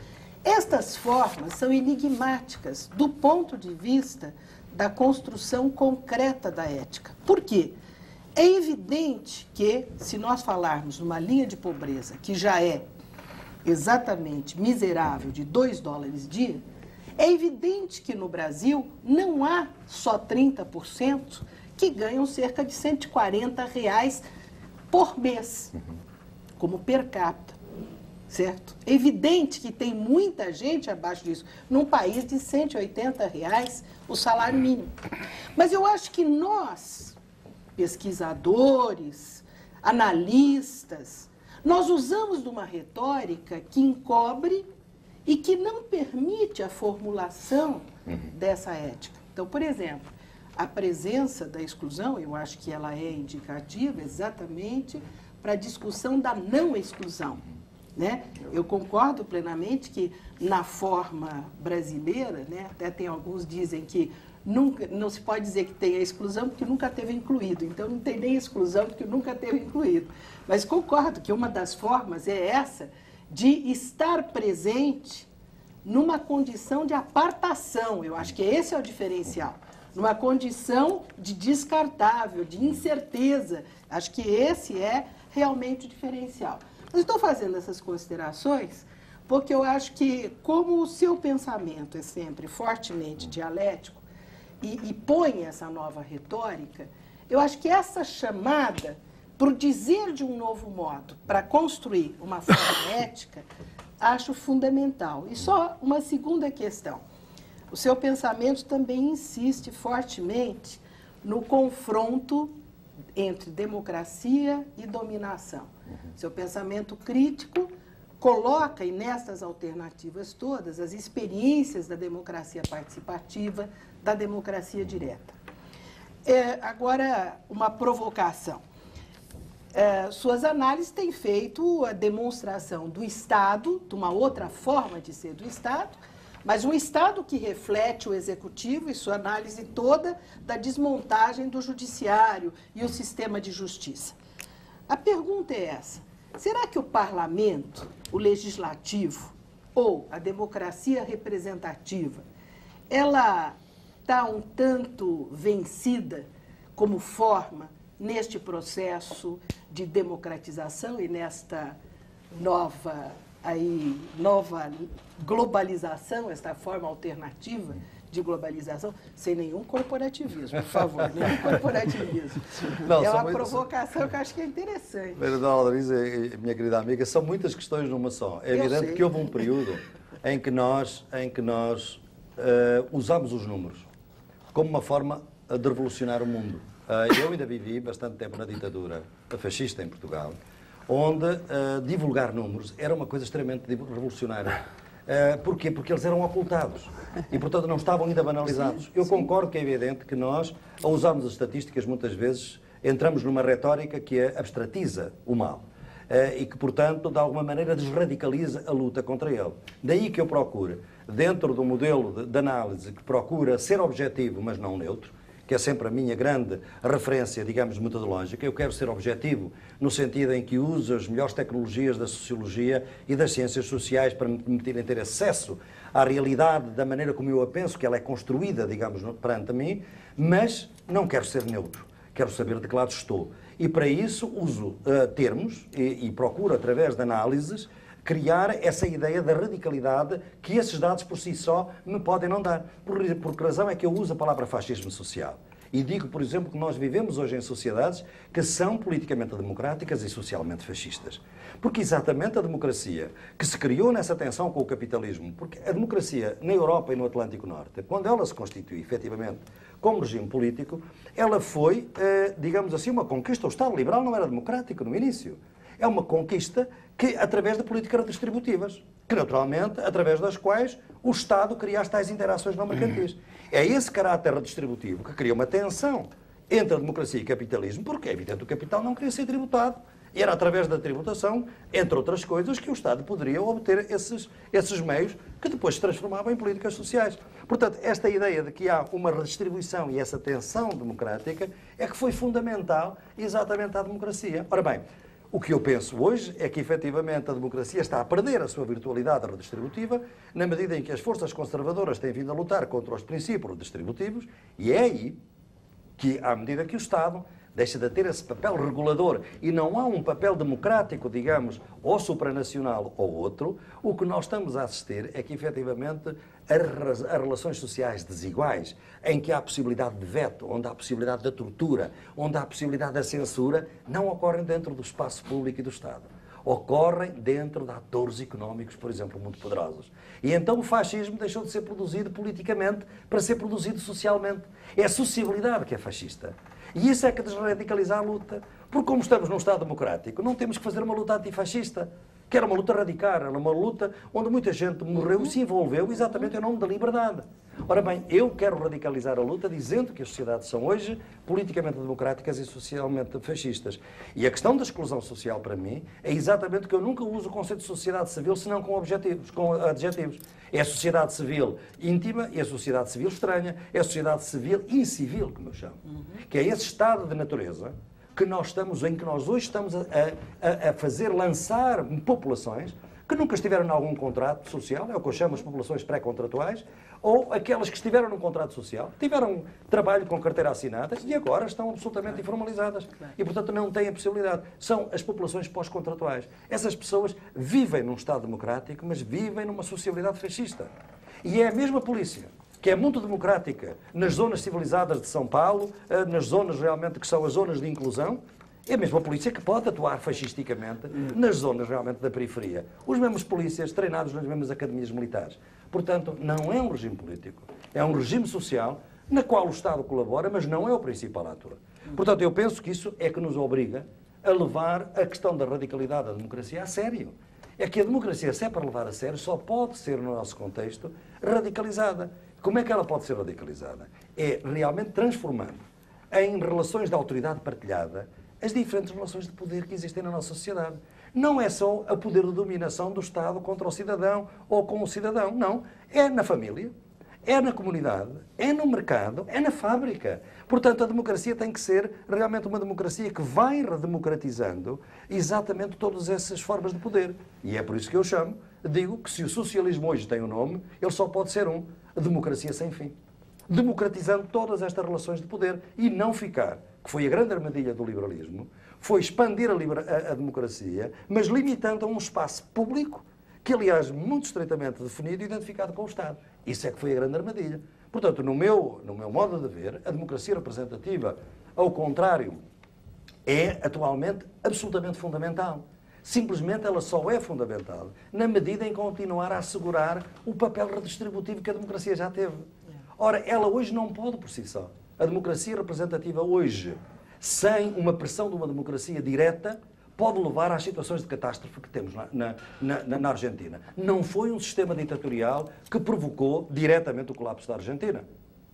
Estas formas são enigmáticas do ponto de vista da construção concreta da ética. Por quê? É evidente que, se nós falarmos numa linha de pobreza que já é exatamente miserável, de $2 dia, é evidente que no Brasil não há só 30% que ganham cerca de R$140 por mês, como per capita, certo? É evidente que tem muita gente abaixo disso, num país de R$180 o salário mínimo. Mas eu acho que nós, pesquisadores, analistas, nós usamos de uma retórica que encobre e que não permite a formulação dessa ética. Então, por exemplo, a presença da exclusão, eu acho que ela é indicativa exatamente para a discussão da não exclusão, né? Eu concordo plenamente que na forma brasileira, né, até tem alguns dizem que nunca, não se pode dizer que tem a exclusão porque nunca teve incluído, então não tem nem exclusão porque nunca teve incluído. Mas concordo que uma das formas é essa de estar presente numa condição de apartação, eu acho que esse é o diferencial, numa condição de descartável, de incerteza, acho que esse é realmente o diferencial. Mas estou fazendo essas considerações porque eu acho que, como o seu pensamento é sempre fortemente dialético e põe essa nova retórica, eu acho que essa chamada para o dizer de um novo modo, para construir uma forma ética, acho fundamental. E só uma segunda questão. O seu pensamento também insiste fortemente no confronto entre democracia e dominação. Seu pensamento crítico coloca, e nessas alternativas todas, as experiências da democracia participativa, da democracia direta. Agora, uma provocação. Suas análises têm feito a demonstração do Estado, de uma outra forma de ser do Estado, mas um Estado que reflete o Executivo e sua análise toda da desmontagem do Judiciário e o sistema de justiça. A pergunta é essa: será que o Parlamento, o Legislativo ou a democracia representativa, ela está um tanto vencida como forma neste processo de democratização e nesta nova globalização, esta forma alternativa de globalização, sem nenhum corporativismo, por favor, nenhum corporativismo. Não, é uma provocação que eu acho que é interessante. Dona Alderiza, minha querida amiga, são muitas questões numa só. É evidente que houve um período em que nós usámos os números como uma forma de revolucionar o mundo. Eu ainda vivi bastante tempo na ditadura fascista em Portugal, onde divulgar números era uma coisa extremamente revolucionária. Porquê? Porque eles eram ocultados e, portanto, não estavam ainda banalizados. Eu concordo que é evidente que nós, ao usarmos as estatísticas, muitas vezes entramos numa retórica que abstratiza o mal e que, portanto, de alguma maneira desradicaliza a luta contra ele. Daí que eu procuro, dentro do modelo de análise que procura ser objetivo, mas não neutro, que é sempre a minha grande referência, digamos, metodológica. Eu quero ser objetivo no sentido em que uso as melhores tecnologias da sociologia e das ciências sociais para me permitirem ter acesso à realidade da maneira como eu a penso, que ela é construída, digamos, perante mim, mas não quero ser neutro. Quero saber de que lado estou. E para isso uso termos e procuro, através de análises, criar essa ideia da radicalidade que esses dados por si só me podem não dar. Por que razão é que eu uso a palavra fascismo social? E digo, por exemplo, que nós vivemos hoje em sociedades que são politicamente democráticas e socialmente fascistas. Porque exatamente a democracia que se criou nessa tensão com o capitalismo, porque a democracia na Europa e no Atlântico Norte, quando ela se constitui efetivamente como regime político, ela foi, digamos assim, uma conquista. O Estado liberal não era democrático no início. É uma conquista que, através de políticas redistributivas, que naturalmente, através das quais o Estado cria as tais interações não mercantis. É esse caráter redistributivo que cria uma tensão entre a democracia e o capitalismo, porque é evidente que o capital não queria ser tributado. E era através da tributação, entre outras coisas, que o Estado poderia obter esses meios que depois se transformavam em políticas sociais. Portanto, esta ideia de que há uma redistribuição e essa tensão democrática é que foi fundamental exatamente à democracia. Ora bem, o que eu penso hoje é que, efetivamente, a democracia está a perder a sua virtualidade redistributiva na medida em que as forças conservadoras têm vindo a lutar contra os princípios redistributivos, e é aí que, à medida que o Estado deixa de ter esse papel regulador e não há um papel democrático, digamos, ou supranacional ou outro, o que nós estamos a assistir é que, efetivamente, as relações sociais desiguais, em que há a possibilidade de veto, onde há a possibilidade da tortura, onde há a possibilidade da censura, não ocorrem dentro do espaço público e do Estado. Ocorrem dentro de atores económicos, por exemplo, muito poderosos. E então o fascismo deixou de ser produzido politicamente para ser produzido socialmente. É a sociabilidade que é fascista. E isso é que desradicaliza a luta. Porque como estamos num Estado democrático, não temos que fazer uma luta antifascista, que era uma luta radical, era uma luta onde muita gente morreu e se envolveu exatamente em nome da liberdade. Ora bem, eu quero radicalizar a luta dizendo que as sociedades são hoje politicamente democráticas e socialmente fascistas. E a questão da exclusão social, para mim, é exatamente que eu nunca uso o conceito de sociedade civil senão com adjetivos. É a sociedade civil íntima e a sociedade civil estranha. É a sociedade civil incivil, como eu chamo. Que é esse estado de natureza que em que nós hoje estamos a fazer lançar populações que nunca estiveram em algum contrato social, é o que eu chamo as populações pré-contratuais, ou aquelas que estiveram num contrato social, tiveram trabalho com carteira assinada e agora estão absolutamente informalizadas. E, portanto, não têm a possibilidade. São as populações pós-contratuais. Essas pessoas vivem num Estado democrático, mas vivem numa sociabilidade fascista. E é a mesma polícia, que é muito democrática nas zonas civilizadas de São Paulo, nas zonas realmente que são as zonas de inclusão, é a mesma polícia que pode atuar fascisticamente nas zonas realmente da periferia. Os mesmos polícias treinados nas mesmas academias militares. Portanto, não é um regime político, é um regime social na qual o Estado colabora, mas não é o principal ator. Portanto, eu penso que isso é que nos obriga a levar a questão da radicalidade da democracia a sério. É que a democracia, se é para levar a sério, só pode ser, no nosso contexto, radicalizada. Como é que ela pode ser radicalizada? É realmente transformando em relações de autoridade partilhada as diferentes relações de poder que existem na nossa sociedade. Não é só o poder de dominação do Estado contra o cidadão ou com o cidadão, não. É na família, é na comunidade, é no mercado, é na fábrica. Portanto, a democracia tem que ser realmente uma democracia que vai redemocratizando exatamente todas essas formas de poder. E é por isso que eu digo que se o socialismo hoje tem um nome, ele só pode ser democracia sem fim. Democratizando todas estas relações de poder e não ficar, que foi a grande armadilha do liberalismo, foi expandir a democracia, mas limitando a um espaço público que, aliás, muito estreitamente definido e identificado com o Estado. Isso é que foi a grande armadilha. Portanto, no meu modo de ver, a democracia representativa, ao contrário, é atualmente absolutamente fundamental. Simplesmente ela só é fundamental na medida em continuar a assegurar o papel redistributivo que a democracia já teve. Ora, ela hoje não pode por si só. A democracia representativa hoje, sem uma pressão de uma democracia direta, pode levar às situações de catástrofe que temos na Argentina. Não foi um sistema ditatorial que provocou diretamente o colapso da Argentina.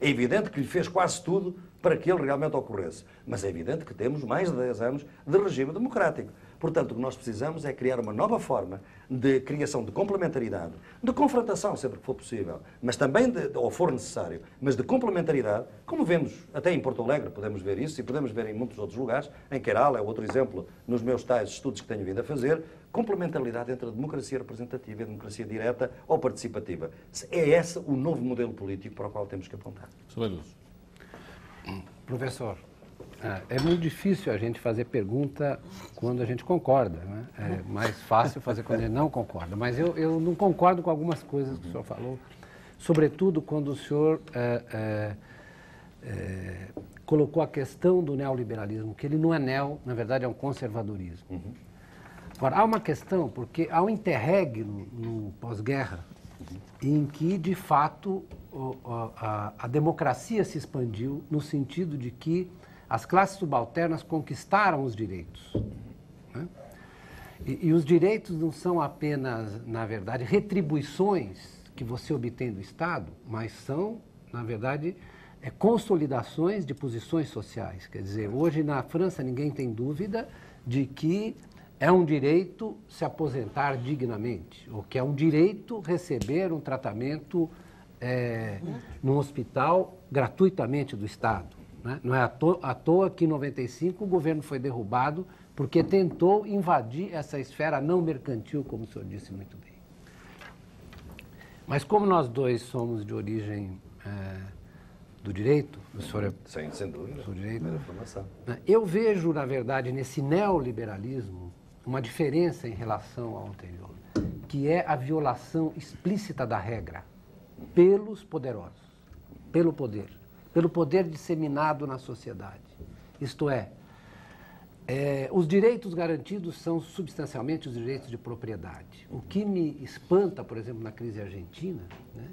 É evidente que lhe fez quase tudo para que ele realmente ocorresse. Mas é evidente que temos mais de 10 anos de regime democrático. Portanto, o que nós precisamos é criar uma nova forma de criação de complementaridade, de confrontação, sempre que for possível, mas também, ou for necessário, mas de complementaridade, como vemos até em Porto Alegre, podemos ver isso, e podemos ver em muitos outros lugares, em Queiral é outro exemplo, nos meus tais estudos que tenho vindo a fazer, complementaridade entre a democracia representativa e a democracia direta ou participativa. É esse o novo modelo político para o qual temos que apontar. Professor, é muito difícil a gente fazer pergunta quando a gente concorda, né? É mais fácil fazer quando a gente não concorda. Mas eu não concordo com algumas coisas que o senhor falou, sobretudo quando o senhor colocou a questão do neoliberalismo, que ele não é na verdade é um conservadorismo. Agora, há uma questão, porque há um interregno no pós-guerra, em que, de fato, a democracia se expandiu no sentido de que as classes subalternas conquistaram os direitos, né? E os direitos não são apenas, na verdade, retribuições que você obtém do Estado, mas são, na verdade, consolidações de posições sociais. Quer dizer, hoje na França ninguém tem dúvida de que é um direito se aposentar dignamente, ou que é um direito receber um tratamento num hospital gratuitamente do Estado. Né? Não é à toa que em 95 o governo foi derrubado porque tentou invadir essa esfera não mercantil, como o senhor disse muito bem. Mas como nós dois somos de origem do direito, o senhor é... Sem dúvida. Do direito, formação. Eu vejo, na verdade, nesse neoliberalismo, uma diferença em relação ao anterior, que é a violação explícita da regra pelos poderosos, pelo poder disseminado na sociedade. Isto é, os direitos garantidos são substancialmente os direitos de propriedade. O que me espanta, por exemplo, na crise argentina, né,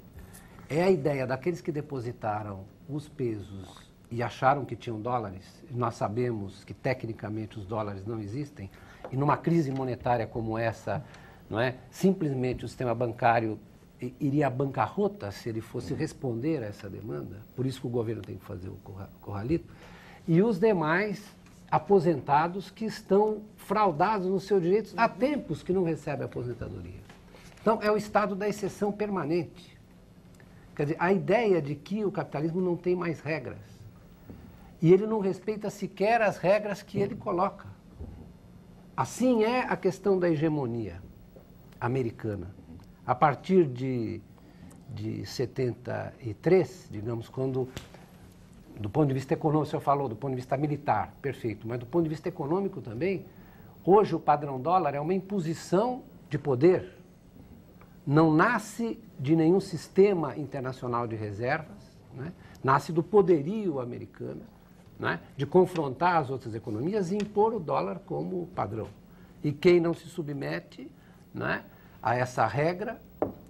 é a ideia daqueles que depositaram os pesos e acharam que tinham dólares. Nós sabemos que, tecnicamente, os dólares não existem. E numa crise monetária como essa, não é, simplesmente o sistema bancário iria à bancarrota se ele fosse responder a essa demanda. Por isso que o governo tem que fazer o corralito. E os demais aposentados que estão fraudados nos seus direitos há tempos que não recebem aposentadoria. Então, é o estado da exceção permanente. Quer dizer, a ideia de que o capitalismo não tem mais regras. E ele não respeita sequer as regras que ele coloca. Assim é a questão da hegemonia americana. A partir de 73, digamos, quando, do ponto de vista econômico, o senhor falou, do ponto de vista militar, perfeito, mas do ponto de vista econômico também, hoje o padrão dólar é uma imposição de poder. Não nasce de nenhum sistema internacional de reservas, né? Nasce do poderio americano, né? De confrontar as outras economias e impor o dólar como padrão. E quem não se submete, né, a essa regra,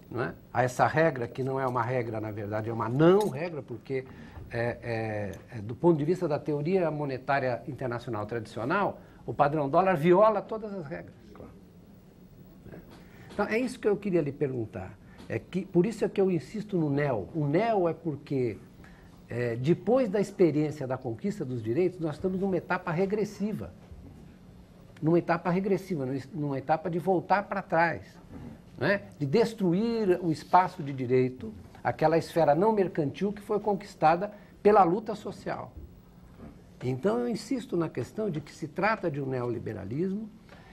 né? A essa regra que não é uma regra, na verdade, é uma não regra, porque do ponto de vista da teoria monetária internacional tradicional, o padrão dólar viola todas as regras. Então, é isso que eu queria lhe perguntar. Por isso é que eu insisto no neo. O neo é porque, depois da experiência da conquista dos direitos, nós estamos numa etapa regressiva. Numa etapa de voltar para trás. Né? De destruir o espaço de direito, aquela esfera não mercantil que foi conquistada pela luta social. Então, eu insisto na questão de que se trata de um neoliberalismo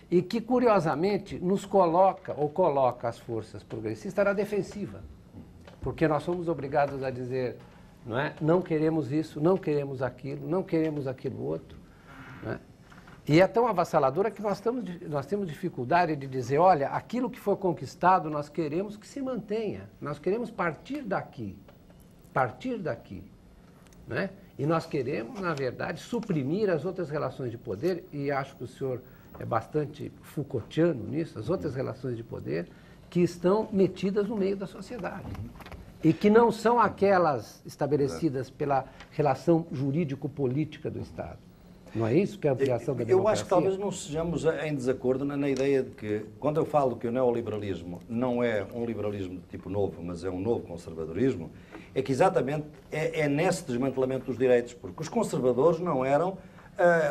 e que, curiosamente, nos coloca as forças progressistas na defensiva. Porque nós somos obrigados a dizer, não é? Não queremos isso, não queremos aquilo, não queremos aquilo outro. Não é? E é tão avassaladora que nós temos dificuldade de dizer, olha, aquilo que foi conquistado nós queremos que se mantenha. Nós queremos partir daqui. Né? E nós queremos, na verdade, suprimir as outras relações de poder, e acho que o senhor é bastante Foucaultiano nisso, as outras relações de poder que estão metidas no meio da sociedade e que não são aquelas estabelecidas pela relação jurídico-política do Estado. Não é isso que é a ampliação da democracia? Eu acho que talvez não sejamos em desacordo na ideia de que, quando eu falo que o neoliberalismo não é um liberalismo de tipo novo, mas é um novo conservadorismo, é que exatamente é nesse desmantelamento dos direitos, porque os conservadores não eram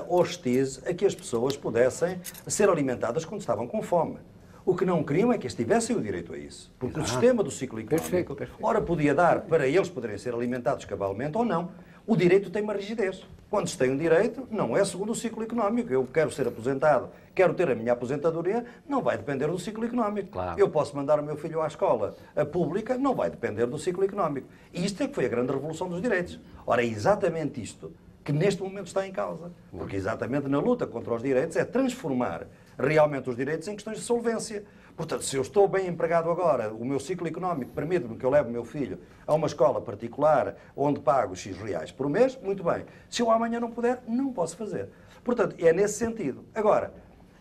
hostis a que as pessoas pudessem ser alimentadas quando estavam com fome. O que não queriam é que eles tivessem o direito a isso. Porque o sistema do ciclo económico, ora podia dar para eles poderem ser alimentados cabalmente ou não. O direito tem uma rigidez. Quando se tem um direito, não é segundo o ciclo económico. Eu quero ser aposentado, quero ter a minha aposentadoria, não vai depender do ciclo económico. Claro. Eu posso mandar o meu filho à escola pública, não vai depender do ciclo económico. E isto é que foi a grande revolução dos direitos. Ora, é exatamente isto que neste momento está em causa. Porque exatamente na luta contra os direitos é transformar realmente os direitos em questões de solvência. Portanto, se eu estou bem empregado agora, o meu ciclo económico permite-me que eu leve o meu filho a uma escola particular onde pago X reais por mês, muito bem. Se eu amanhã não puder, não posso fazer. Portanto, é nesse sentido. Agora,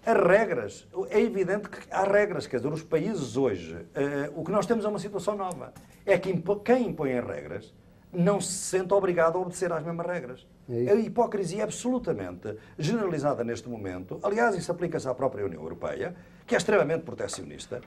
as regras, é evidente que há regras, quer dizer, os países hoje, o que nós temos é uma situação nova. É que quem impõe as regras não se sente obrigado a obedecer às mesmas regras. A hipocrisia é absolutamente generalizada neste momento. Aliás, isso aplica-se à própria União Europeia, que é extremamente proteccionista,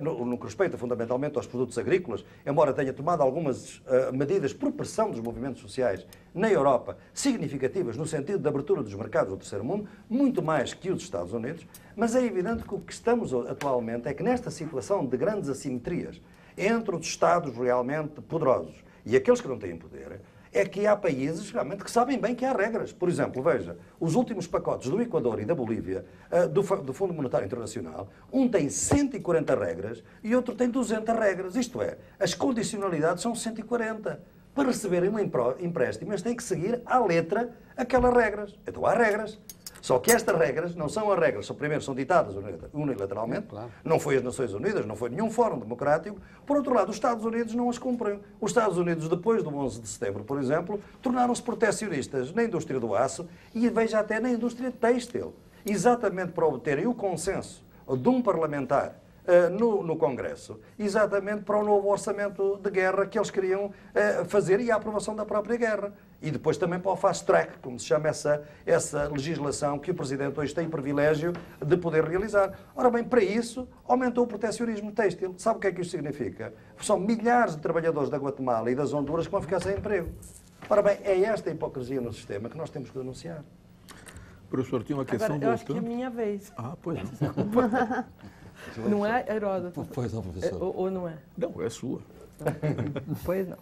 no que respeita fundamentalmente aos produtos agrícolas, embora tenha tomado algumas medidas por pressão dos movimentos sociais na Europa, significativas no sentido de abertura dos mercados do terceiro mundo, muito mais que os Estados Unidos, mas é evidente que o que estamos atualmente é que nesta situação de grandes assimetrias entre os Estados realmente poderosos e aqueles que não têm poder, é que há países realmente que sabem bem que há regras. Por exemplo, veja, os últimos pacotes do Equador e da Bolívia, do Fundo Monetário Internacional, um tem 140 regras e outro tem 200 regras. Isto é, as condicionalidades são 140. Para receberem um empréstimo, eles têm que seguir à letra aquelas regras. Então há regras. Só que estas regras não são as regras, primeiro são ditadas unilateralmente, não foi as Nações Unidas, não foi nenhum fórum democrático. Por outro lado, os Estados Unidos não as cumprem. Os Estados Unidos, depois do 11 de setembro, por exemplo, tornaram-se protecionistas na indústria do aço e veja até na indústria têxtil, exatamente para obterem o consenso de um parlamentar no Congresso, exatamente para o novo orçamento de guerra que eles queriam fazer e a aprovação da própria guerra. E depois também para o fast track, como se chama essa legislação que o Presidente hoje tem privilégio de poder realizar. Ora bem, para isso, aumentou o protecionismo têxtil. Sabe o que é que isto significa? São milhares de trabalhadores da Guatemala e das Honduras que vão ficar sem emprego. Ora bem, é esta hipocrisia no sistema que nós temos que denunciar. Professor, tinha uma questão Agora, eu acho que é minha vez. Ah, pois não. Não é, Heródoto? Pois não, professor. Ou não é? Não, é sua. Pois não.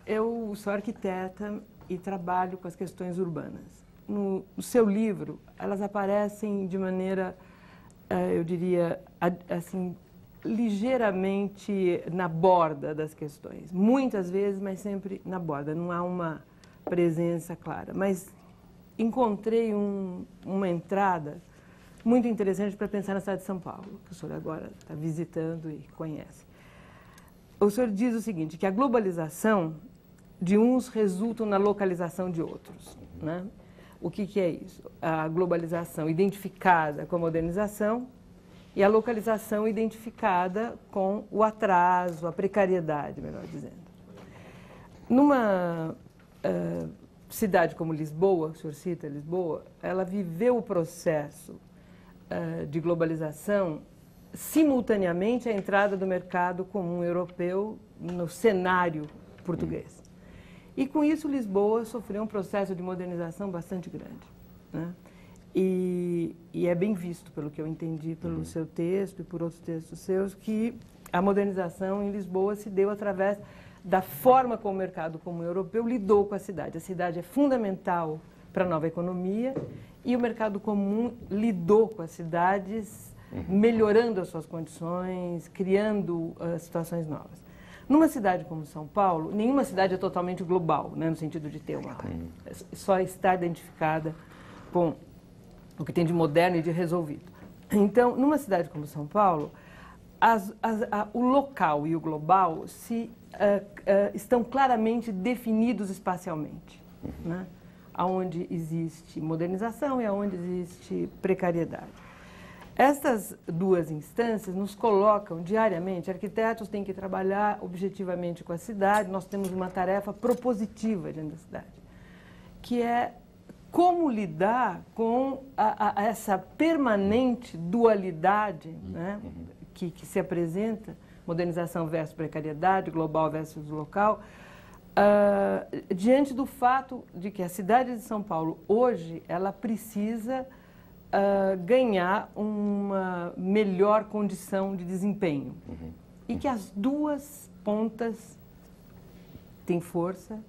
Eu sou arquiteta e trabalho com as questões urbanas. No seu livro, elas aparecem de maneira, eu diria, assim, ligeiramente na borda das questões. Muitas vezes, mas sempre na borda. Não há uma presença clara. Mas encontrei uma entrada muito interessante para pensar na cidade de São Paulo, que o senhor agora está visitando e conhece. O senhor diz o seguinte, que a globalização de uns resulta na localização de outros, né? O que é isso? A globalização identificada com a modernização e a localização identificada com o atraso, a precariedade, melhor dizendo. Numa cidade como Lisboa, o senhor cita Lisboa, ela viveu o processo de globalização simultaneamente à entrada do mercado comum europeu no cenário português. E com isso Lisboa sofreu um processo de modernização bastante grande, né? E é bem visto, pelo que eu entendi pelo seu texto e por outros textos seus, que a modernização em Lisboa se deu através da forma como o mercado comum europeu lidou com a cidade. A cidade é fundamental para a nova economia e o mercado comum lidou com as cidades, melhorando as suas condições, criando situações novas. Numa cidade como São Paulo, nenhuma cidade é totalmente global, né, no sentido de ter uma... Só está identificada com o que tem de moderno e de resolvido. Então, numa cidade como São Paulo, o local e o global estão claramente definidos espacialmente, né? Onde existe modernização e onde existe precariedade. Essas duas instâncias nos colocam diariamente, arquitetos têm que trabalhar objetivamente com a cidade, nós temos uma tarefa propositiva diante da cidade, que é como lidar com essa permanente dualidade, né, que se apresenta, modernização versus precariedade, global versus local, diante do fato de que a cidade de São Paulo, hoje, ela precisa ganhar uma melhor condição de desempenho. E que as duas pontas têm força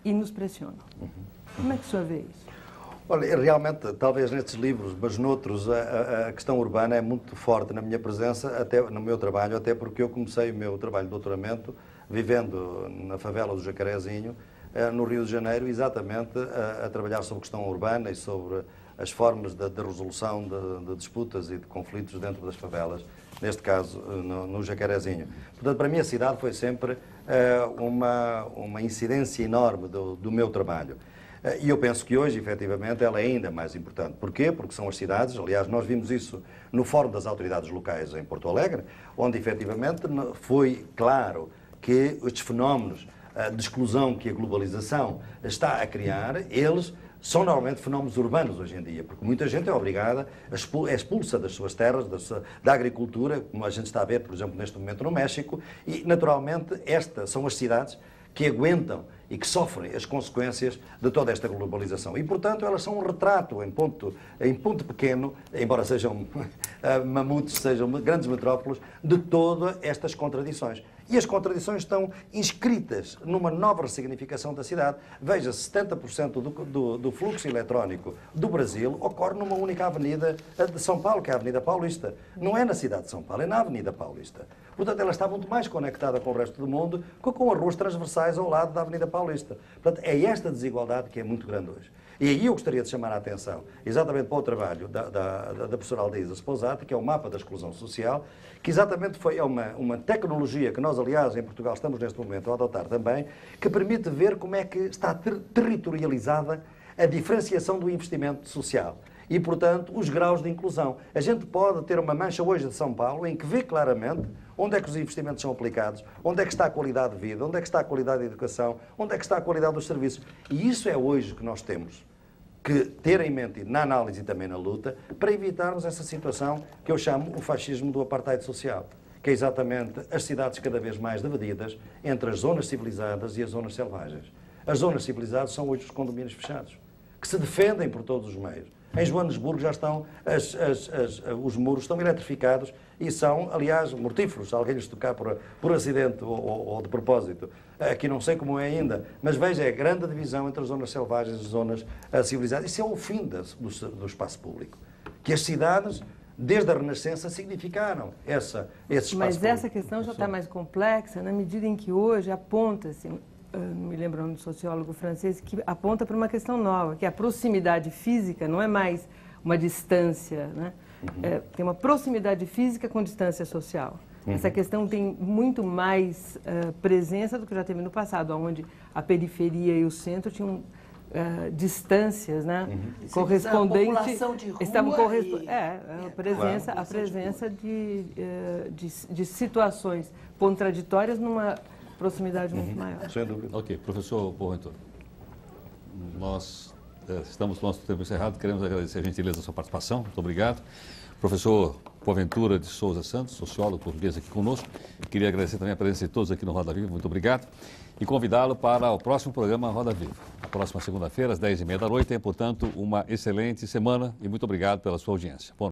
e nos pressionam. Como é que o senhor vê isso? Olha, realmente, talvez nestes livros, mas noutros, a questão urbana é muito forte na minha presença, até no meu trabalho, até porque eu comecei o meu trabalho de doutoramento vivendo na favela do Jacarezinho, no Rio de Janeiro, exatamente a trabalhar sobre questão urbana e sobre as formas de resolução de disputas e de conflitos dentro das favelas, neste caso no Jacarezinho. Portanto, para mim a cidade foi sempre uma incidência enorme do meu trabalho. E eu penso que hoje, efetivamente, ela é ainda mais importante. Porquê? Porque são as cidades, aliás, nós vimos isso no Fórum das Autoridades Locais em Porto Alegre, onde, efetivamente, foi claro que estes fenómenos de exclusão que a globalização está a criar, eles são normalmente fenómenos urbanos hoje em dia, porque muita gente é obrigada, é expulsa das suas terras, da agricultura, como a gente está a ver, por exemplo, neste momento no México, e naturalmente estas são as cidades que aguentam e que sofrem as consequências de toda esta globalização. E, portanto, elas são um retrato em ponto pequeno, embora sejam mamutes, sejam grandes metrópoles, de todas estas contradições. E as contradições estão inscritas numa nova ressignificação da cidade. Veja, 70% do fluxo eletrónico do Brasil ocorre numa única avenida de São Paulo, que é a Avenida Paulista. Não é na cidade de São Paulo, é na Avenida Paulista. Portanto, ela está muito mais conectada com o resto do mundo que com as ruas transversais ao lado da Avenida Paulista. Portanto, é esta desigualdade que é muito grande hoje. E aí eu gostaria de chamar a atenção exatamente para o trabalho da professora Aldeísa Sposati, que é o mapa da exclusão social, que exatamente foi uma tecnologia que nós, aliás, em Portugal estamos neste momento a adotar também, que permite ver como é que está territorializada a diferenciação do investimento social e, portanto, os graus de inclusão. A gente pode ter uma mancha hoje de São Paulo em que vê claramente onde é que os investimentos são aplicados, onde é que está a qualidade de vida, onde é que está a qualidade da educação, onde é que está a qualidade dos serviços. E isso é hoje que nós temos que ter em mente, na análise e também na luta, para evitarmos essa situação que eu chamo o fascismo do apartheid social, que é exatamente as cidades cada vez mais divididas entre as zonas civilizadas e as zonas selvagens. As zonas civilizadas são hoje os condomínios fechados, que se defendem por todos os meios. Em Joanesburgo já estão, os muros estão eletrificados e são, aliás, mortíferos, se alguém lhes tocar por acidente ou de propósito. Aqui não sei como é ainda, mas veja, é a grande divisão entre as zonas selvagens e as zonas civilizadas. Isso é o fim do espaço público. Que as cidades, desde a Renascença, significaram esse espaço Mas público. essa questão já está mais complexa na medida em que hoje aponta-se, não me lembro o nome do sociólogo francês, que aponta para uma questão nova, que a proximidade física não é mais uma distância, né? Tem uma proximidade física com distância social. Essa questão tem muito mais presença do que já teve no passado, onde a periferia e o centro tinham distâncias, né? Correspondentes. A população de rua estavam a presença de situações contraditórias numa proximidade muito maior. Sem dúvida. Ok, professor Boaventura, nós estamos com o nosso tempo encerrado, queremos agradecer a gentileza da sua participação, muito obrigado. Professor Boaventura de Souza Santos, sociólogo português aqui conosco, queria agradecer também a presença de todos aqui no Roda Viva, muito obrigado, e convidá-lo para o próximo programa Roda Viva, na próxima segunda-feira, às 10h30 da noite. Tenha, portanto, uma excelente semana e muito obrigado pela sua audiência. Bom,